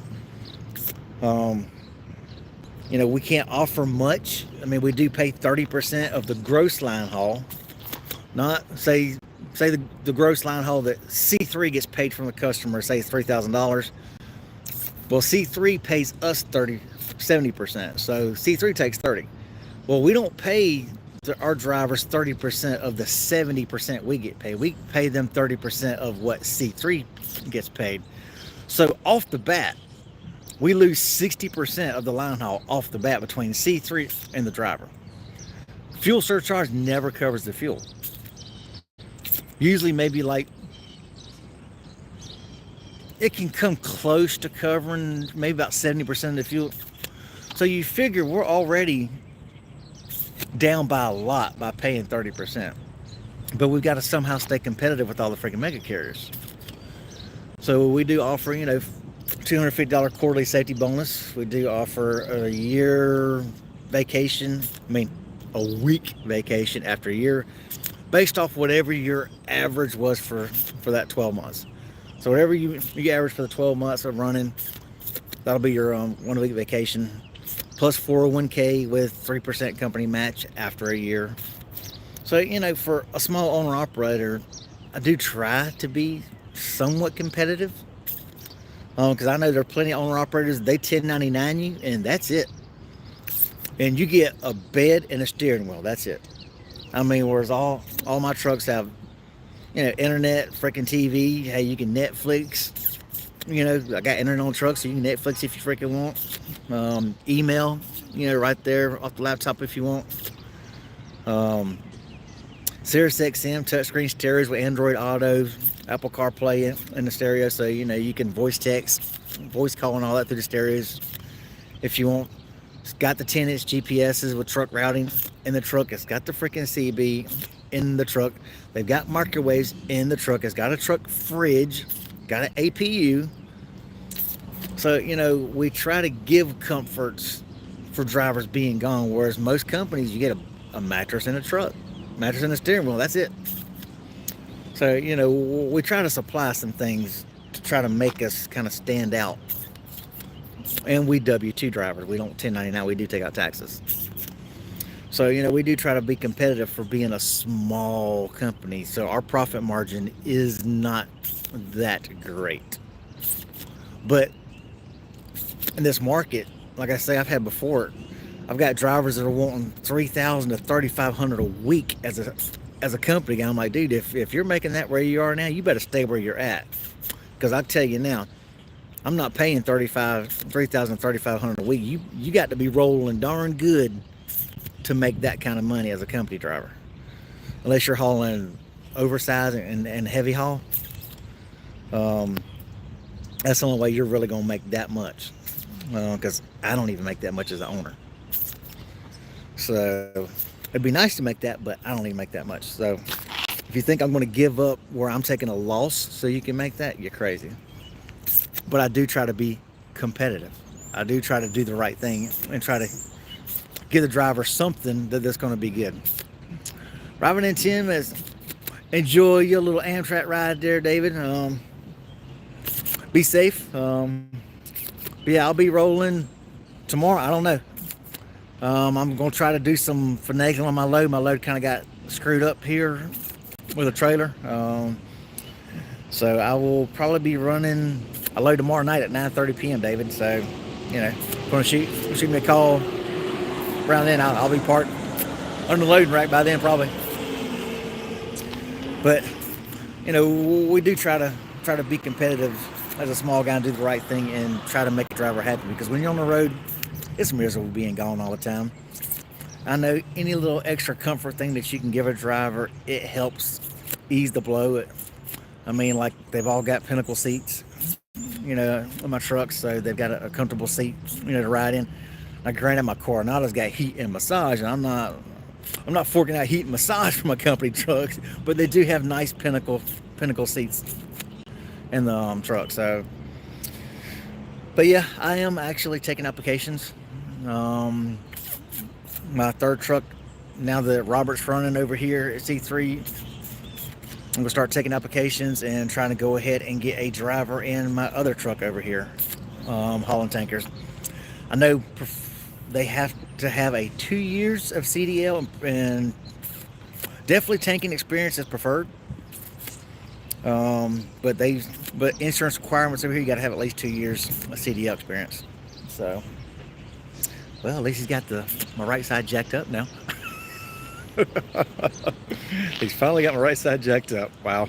We can't offer much. I mean, we do pay 30% of the gross line haul. Not say the gross line haul that C3 gets paid from the customer, say it's $3,000. Well, C3 pays us 70%. So C3 takes 30. Well, we don't pay our drivers 30% of the 70% we get paid. We pay them 30% of what C3 gets paid. So off the bat, we lose 60% of the line haul off the bat between C3 and the driver. Fuel surcharge never covers the fuel. Usually maybe it can come close to covering maybe about 70% of the fuel. So you figure we're already down by a lot by paying 30%. But we've got to somehow stay competitive with all the freaking mega carriers. So we do offer, $250 quarterly safety bonus. We do offer a year vacation. A week vacation after a year. based off whatever your average was for that 12 months. So whatever you average for the 12 months of running, that'll be your 1 week vacation, plus 401k with 3% company match after a year. So, for a small owner operator, I do try to be somewhat competitive, because I know there are plenty of owner operators, they 1099 you, and that's it. And you get a bed and a steering wheel, that's it. I mean, whereas all my trucks have, internet, freaking TV. Hey, you can Netflix. I got internet on the truck, so you can Netflix if you freaking want. Email, right there off the laptop if you want. Sirius XM touchscreen stereos with Android Auto, Apple CarPlay in the stereo, so you can voice text, voice call, and all that through the stereos if you want. It's got the 10-inch GPSs with truck routing in the truck. It's got the freaking CB in the truck. They've got microwaves in the truck. It's got a truck fridge, got an APU. So, we try to give comforts for drivers being gone, whereas most companies, you get a mattress in a truck, mattress in a steering wheel, that's it. So, we try to supply some things to try to make us kind of stand out. And we W-2 drivers. We don't 1099. We do take out taxes. So, we do try to be competitive for being a small company. So our profit margin is not that great. But in this market, like I say, I've had before, I've got drivers that are wanting $3,000 to $3,500 a week as a company. I'm like, dude, if you're making that where you are now, you better stay where you're at. Because I tell you now, I'm not paying $3,000, $3,500 a week. You got to be rolling darn good to make that kind of money as a company driver. Unless you're hauling oversized and heavy haul. That's the only way you're really going to make that much. Because I don't even make that much as an owner. So it'd be nice to make that, but I don't even make that much. So if you think I'm going to give up where I'm taking a loss so you can make that, you're crazy. But I do try to be competitive. I do try to do the right thing and try to give the driver something that's going to be good. Robin and Tim, enjoy your little Amtrak ride there, David. Be safe. Yeah, I'll be rolling tomorrow. I don't know. I'm going to try to do some finagling on my load. My load kind of got screwed up here with a trailer. So I will probably be running a load tomorrow night at 9:30 p.m., David. So, going to shoot me a call around then. I'll be parked under the loading rack by then probably. But, we do try to be competitive as a small guy and do the right thing and try to make the driver happy, because when you're on the road, it's miserable being gone all the time. I know any little extra comfort thing that you can give a driver, it helps ease the blow. I mean, like, they've all got Pinnacle seats, in my trucks, so they've got a comfortable seat, to ride in. Now, granted, my Coronada's got heat and massage, and I'm not forking out heat and massage for my company trucks, but they do have nice Pinnacle seats in the truck. So, but yeah, I am actually taking applications. My third truck, now that Robert's running over here at C3, I'm going to start taking applications and trying to go ahead and get a driver in my other truck over here, hauling tankers. I know they have to have a 2 years of CDL, and definitely tanking experience is preferred. But insurance requirements over here, you got to have at least 2 years of CDL experience. So, well, at least he's got my right side jacked up now. He's finally got my right side jacked up. Wow.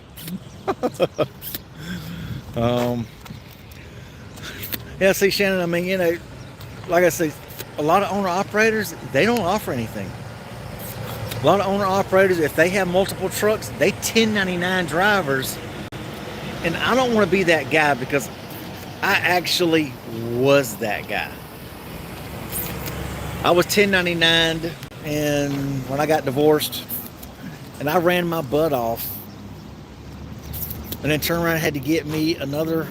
Yeah, see, Shannon, I mean, like I say, a lot of owner operators, they don't offer anything. A lot of owner operators, if they have multiple trucks, they 1099 drivers. And I don't want to be that guy, because I actually was that guy. I was 1099'd, and when I got divorced, and I ran my butt off, and then turned around and had to get me another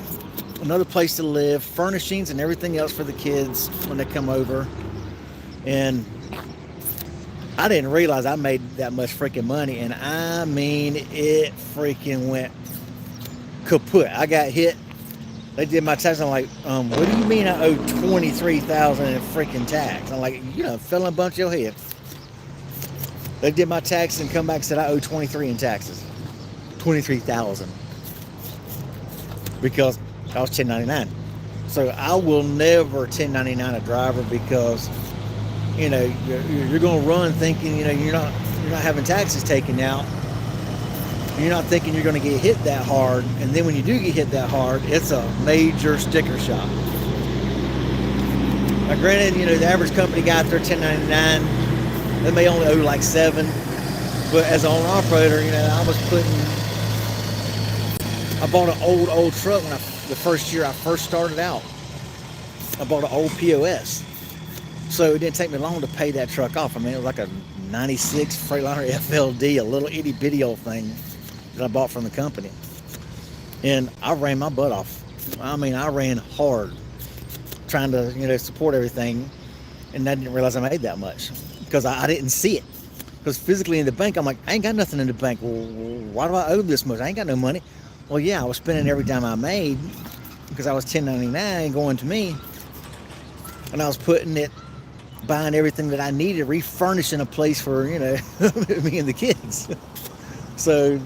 place to live, furnishings and everything else for the kids when they come over. And I didn't realize I made that much freaking money, and I mean, it freaking went kaput. I got hit. They did my tax. I'm like, what do you mean I owe 23,000 in freaking tax? I'm like, you know, fell and bumped your head. They did my tax and come back and said I owe 23 in taxes, 23,000 because I was 1099. So I will never 1099 a driver because you know you're going to run thinking you're not having taxes taken out. You're not thinking you're going to get hit that hard, and then when you do get hit that hard, it's a major sticker shock. Now, granted, the average company guy out there 1099, they may only owe like 7, but as an owner operator, I bought an old truck the first year I first started out. I bought an old POS. So it didn't take me long to pay that truck off. I mean, it was like a 96 Freightliner FLD, a little itty bitty old thing that I bought from the company. And I ran my butt off. I mean, I ran hard trying to, support everything. And I didn't realize I made that much because I didn't see it. Because physically in the bank, I'm like, I ain't got nothing in the bank. Well, why do I owe this much? I ain't got no money. Well, yeah, I was spending every dime I made because I was 1099 going to me. And I was putting it, buying everything that I needed, refurnishing a place for, me and the kids. So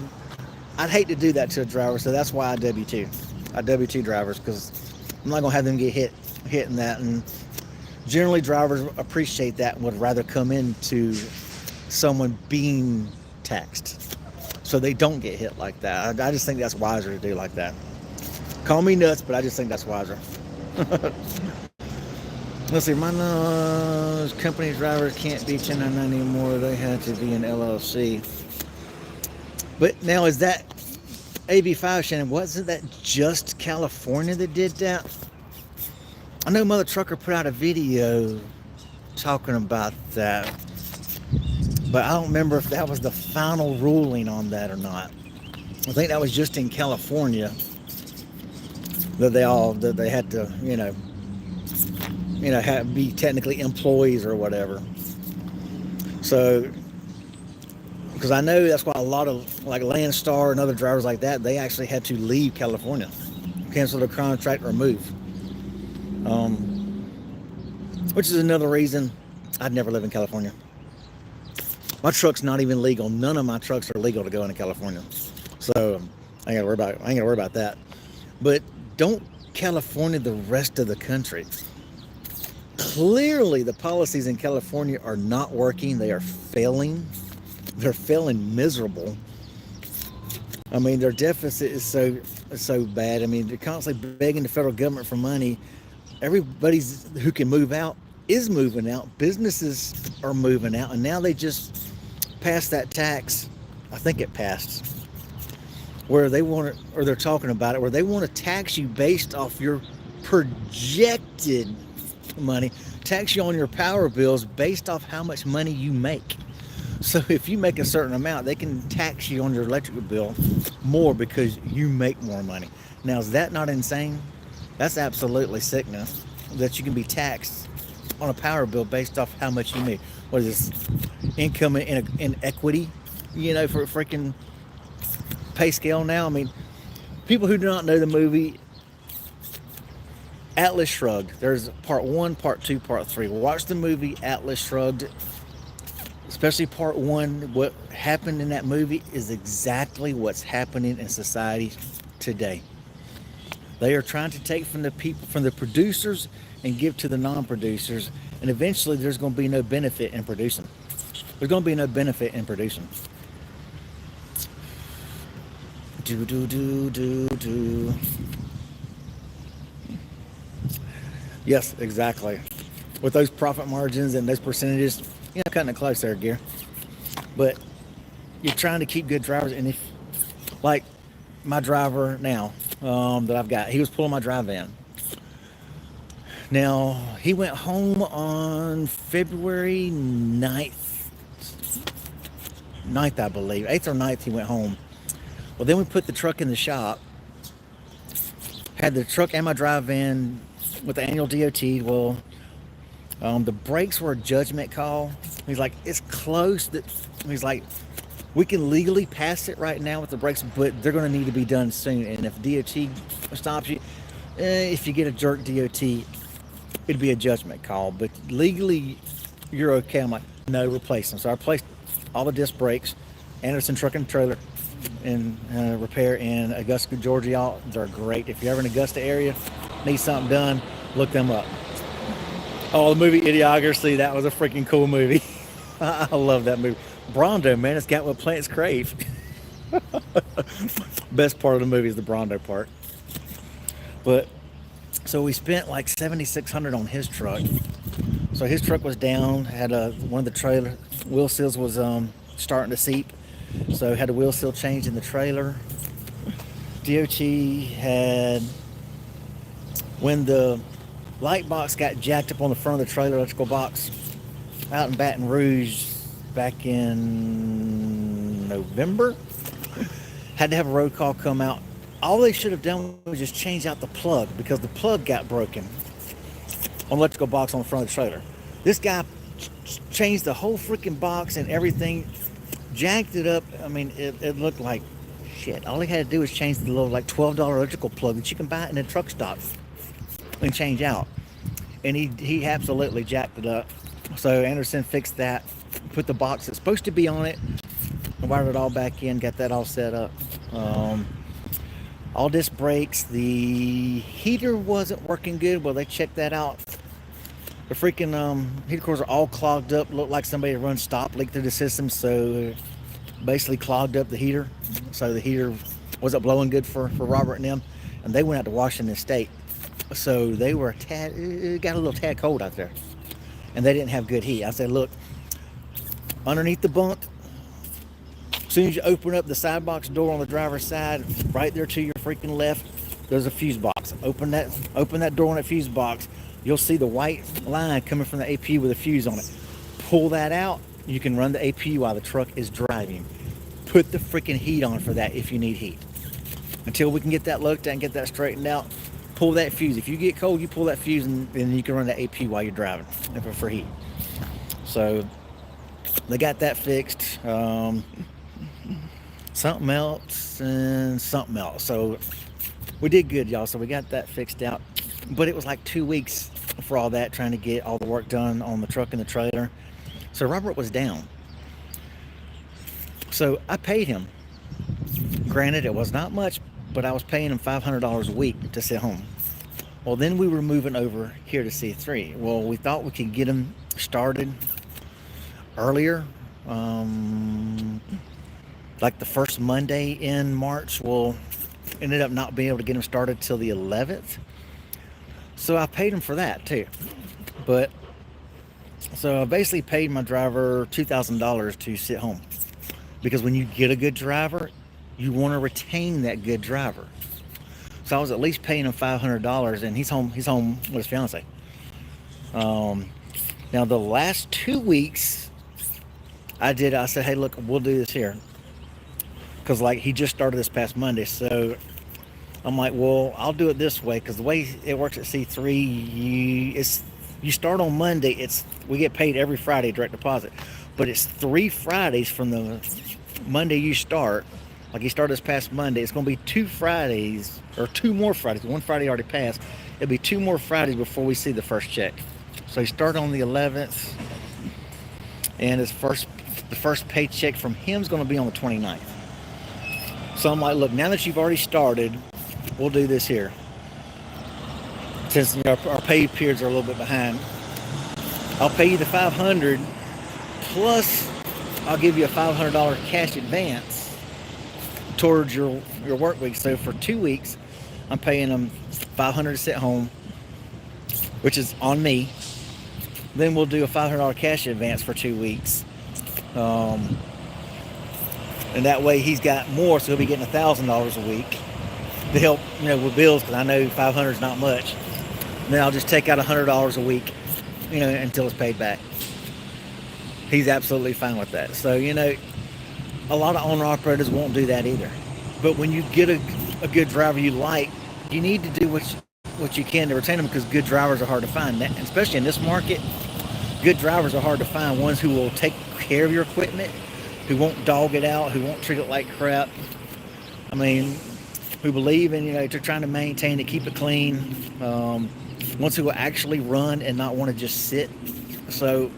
I'd hate to do that to a driver. So that's why I W-2. I W-2 drivers because I'm not going to have them get hit in that. And generally drivers appreciate that and would rather come into someone being taxed so they don't get hit like that. I just think that's wiser to do like that. Call me nuts, but I just think that's wiser. Let's see, my company drivers can't be 1099 anymore. They had to be an LLC. But now is that AB5, Shannon? Wasn't that just California that did that? I know Mother Trucker put out a video talking about that, but I don't remember if that was the final ruling on that or not. I think that was just in California that they had to, be technically employees or whatever. So, because I know that's why a lot of like Landstar and other drivers like that, they actually had to leave California, cancel their contract or move. Which is another reason I'd never live in California. My truck's not even legal. None of my trucks are legal to go into California. So I ain't gotta worry about that. But don't California the rest of the country. Clearly the policies in California are not working. They are failing. They're failing miserable. I mean, their deficit is so bad. I mean, they're constantly begging the federal government for money. Everybody who can move out is moving out. Businesses are moving out, and now they just passed that tax. I think it passed where they want to, or they're talking about it, where they want to tax you based off your projected money, tax you on your power bills based off how much money you make. So if you make a certain amount, they can tax you on your electric bill more because you make more money. Now, is that not insane? That's absolutely sickness that you can be taxed on a power bill based off how much you make. What is this? Income inequity, for a freaking pay scale now. I mean, people who do not know the movie Atlas Shrugged, there's part 1, part 2, part 3. Watch the movie Atlas Shrugged, especially part 1. What happened in that movie is exactly what's happening in society today. They are trying to take from the people, from the producers, and give to the non-producers, and eventually there's going to be no benefit in producing. There's going to be no benefit in producing. Do. Yes, exactly. With those profit margins and those percentages, cutting it close there, Gear. But you're trying to keep good drivers, and if, like my driver now that I've got, he was pulling my dry van. Now, he went home on February 9th, I believe. 8th or 9th he went home. Well, then we put the truck in the shop. Had the truck and my dry van with the annual DOT. Well, The brakes were a judgment call. He's like, it's close. He's like, we can legally pass it right now with the brakes, but they're going to need to be done soon. And if DOT stops you, if you get a jerk DOT, it'd be a judgment call. But legally, you're okay. I'm like, no, replace them. So I replaced all the disc brakes. Anderson Truck and Trailer and repair in Augusta, Georgia. Y'all, they're great. If you're ever in Augusta area, need something done, look them up. Oh, the movie Idiocracy, that was a freaking cool movie. I love that movie. Brondo, man, it's got what plants crave. Best part of the movie is the Brondo part. But so we spent like $7,600 on his truck. So his truck was down, had one of the trailer wheel seals was starting to seep, so had a wheel seal changed in the trailer. DOT had, when the light box got jacked up on the front of the trailer electrical box out in Baton Rouge back in November, had to have a road call come out. All they should have done was just change out the plug, because the plug got broken on the electrical box on the front of the trailer. This guy changed the whole freaking box and everything, jacked it up. I mean, it looked like shit. All he had to do was change the little like $12 electrical plug that you can buy in a truck stop and change out. And he absolutely jacked it up. So Anderson fixed that, put the box that's supposed to be on it, wired it all back in, got that all set up. All disc brakes. The heater wasn't working good. Well, they checked that out. The freaking heater cores are all clogged up. Looked like somebody had run stop leak through the system, so basically clogged up the heater. So the heater wasn't blowing good for Robert and them, and they went out to Washington State. So they were it got a little tad cold out there, and they didn't have good heat. I said, look, underneath the bunk, as soon as you open up the side box door on the driver's side, right there to your freaking left, there's a fuse box. Open that door on that fuse box. You'll see the white line coming from the APU with a fuse on it. Pull that out. You can run the APU while the truck is driving. Put the freaking heat on for that if you need heat. Until we can get that looked at and get that straightened out, pull that fuse. If you get cold, you pull that fuse and you can run the APU while you're driving for heat. So they got that fixed. Something else and something else. So we did good, y'all. So we got that fixed out. But it was like 2 weeks for all that, trying to get all the work done on the truck and the trailer. So Robert was down. So I paid him. Granted, it was not much, but I was paying him $500 a week to sit home. Well, then we were moving over here to C3. Well, we thought we could get him started earlier. Like the first Monday in March. Well, ended up not being able to get him started till the 11th. So I paid him for that too. But so I basically paid my driver $2,000 to sit home, because when you get a good driver, you want to retain that good driver. So I was at least paying him $500, and he's home with his fiance. Now the last 2 weeks I said, hey, look, we'll do this here, because like he just started this past Monday. So I'm like, well, I'll do it this way, because the way it works at C3, you start on Monday. We get paid every Friday direct deposit, but it's 3 Fridays from the Monday you start. Like you start this past Monday, it's going to be 2 Fridays, or 2 more Fridays. One Friday already passed. It'll be 2 more Fridays before we see the first check. So he started on the 11th, and the first paycheck from him is going to be on the 29th. So I'm like, look, now that you've already started, we'll do this here. Since our pay periods are a little bit behind, I'll pay you the $500, plus I'll give you a $500 cash advance towards your work week. So for 2 weeks, I'm paying them $500 to sit home, which is on me. Then we'll do a $500 cash advance for 2 weeks. And that way he's got more, so he'll be getting $1,000 a week to help, with bills, because I know $500 is not much. And then I'll just take out $100 a week, until it's paid back. He's absolutely fine with that. So, a lot of owner-operators won't do that either. But when you get a good driver you like, you need to do what you can to retain them, because good drivers are hard to find. And especially in this market, good drivers are hard to find. Ones who will take care of your equipment, who won't dog it out, who won't treat it like crap. I mean, who believe in, they're trying to maintain it, keep it clean. Ones who will actually run and not want to just sit. So,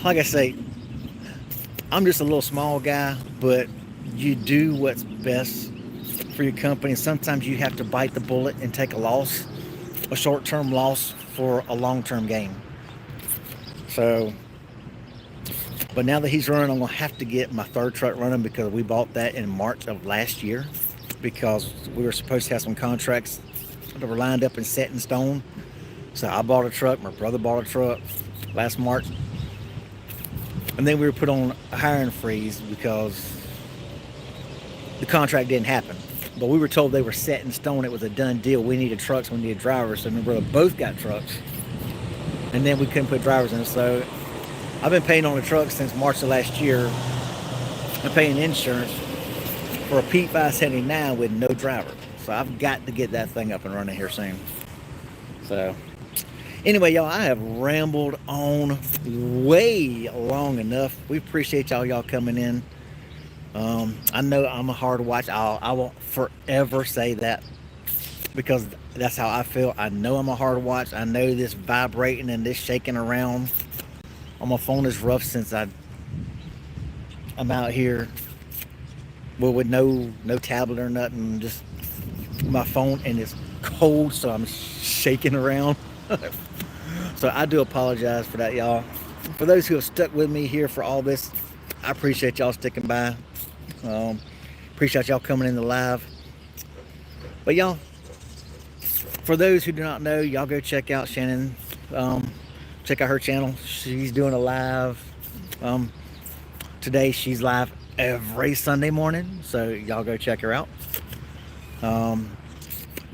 like I say, I'm just a little small guy, but you do what's best for your company. Sometimes you have to bite the bullet and take a loss, a short-term loss for a long-term gain. So, but now that he's running, I'm going to have to get my third truck running because we bought that in March of last year because we were supposed to have some contracts that were lined up and set in stone. So I bought a truck, my brother bought a truck last March. And then we were put on a hiring freeze because the contract didn't happen. But we were told they were set in stone. It was a done deal. We needed trucks, we needed drivers. So my brother both got trucks. And then we couldn't put drivers in. So I've been paying on the truck since March of last year. I'm paying insurance for a P579 with no driver. So I've got to get that thing up and running here soon. So anyway, y'all, I have rambled on way long enough. We appreciate y'all coming in. I know I'm a hard watch. I will forever say that because that's how I feel. I know I'm a hard watch. I know this vibrating and this shaking around on my phone is rough since I'm out here with no tablet or nothing, just my phone, and it's cold, so I'm shaking around. So I do apologize for that, y'all. For those who have stuck with me here for all this, I appreciate y'all sticking by. Appreciate y'all coming in the live. But y'all, for those who do not know, y'all go check out Shannon. Check out her channel. She's doing a live. Today she's live every Sunday morning, so y'all go check her out.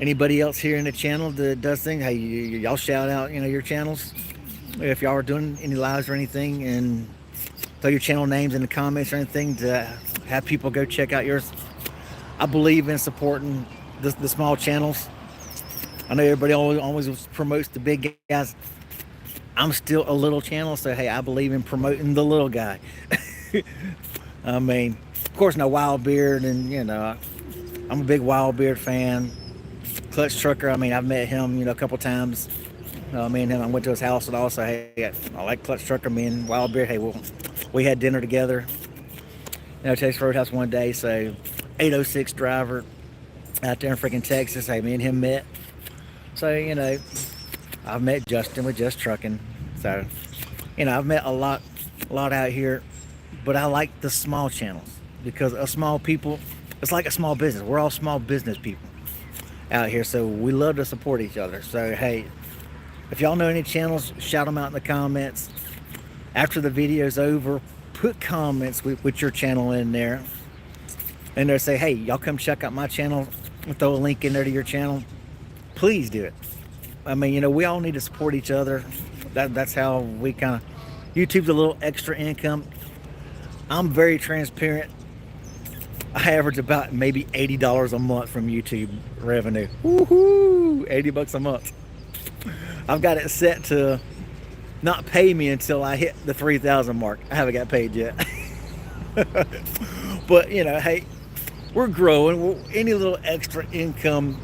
Anybody else here in the channel that does things, hey, y'all shout out, your channels. If y'all are doing any lives or anything, and throw your channel names in the comments or anything to have people go check out yours. I believe in supporting the small channels. I know everybody always promotes the big guys. I'm still a little channel, so hey, I believe in promoting the little guy. I mean, of course, no Wildbeard, and I'm a big Wildbeard fan. Clutch Trucker, I mean, I've met him, a couple times. Me and him, I went to his house and all, so hey, I like Clutch Trucker. Me and Wildbeard, hey, we had dinner together. Chase Roadhouse one day, so 806 driver out there in freaking Texas. Hey, me and him met. So, I've met Justin with Just Trucking. So, I've met a lot out here, but I like the small channels because of small people. It's like a small business. We're all small business people out here, so we love to support each other. So, hey, if y'all know any channels, shout them out in the comments. After the video's over, put comments with your channel in there. And they'll say, hey, y'all come check out my channel. We'll throw a link in there to your channel. Please do it. I mean, we all need to support each other. That's how we kind of... YouTube's a little extra income. I'm very transparent. I average about maybe $80 a month from YouTube revenue. Woohoo! $80 a month. I've got it set to not pay me until I hit the 3,000 mark. I haven't got paid yet. But, hey, we're growing. Any little extra income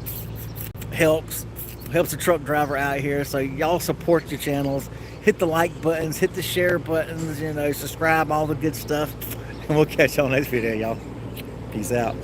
helps a truck driver out here. So y'all support your channels. Hit the like buttons, hit the share buttons, subscribe, all the good stuff. And we'll catch y'all next video, y'all. Peace out.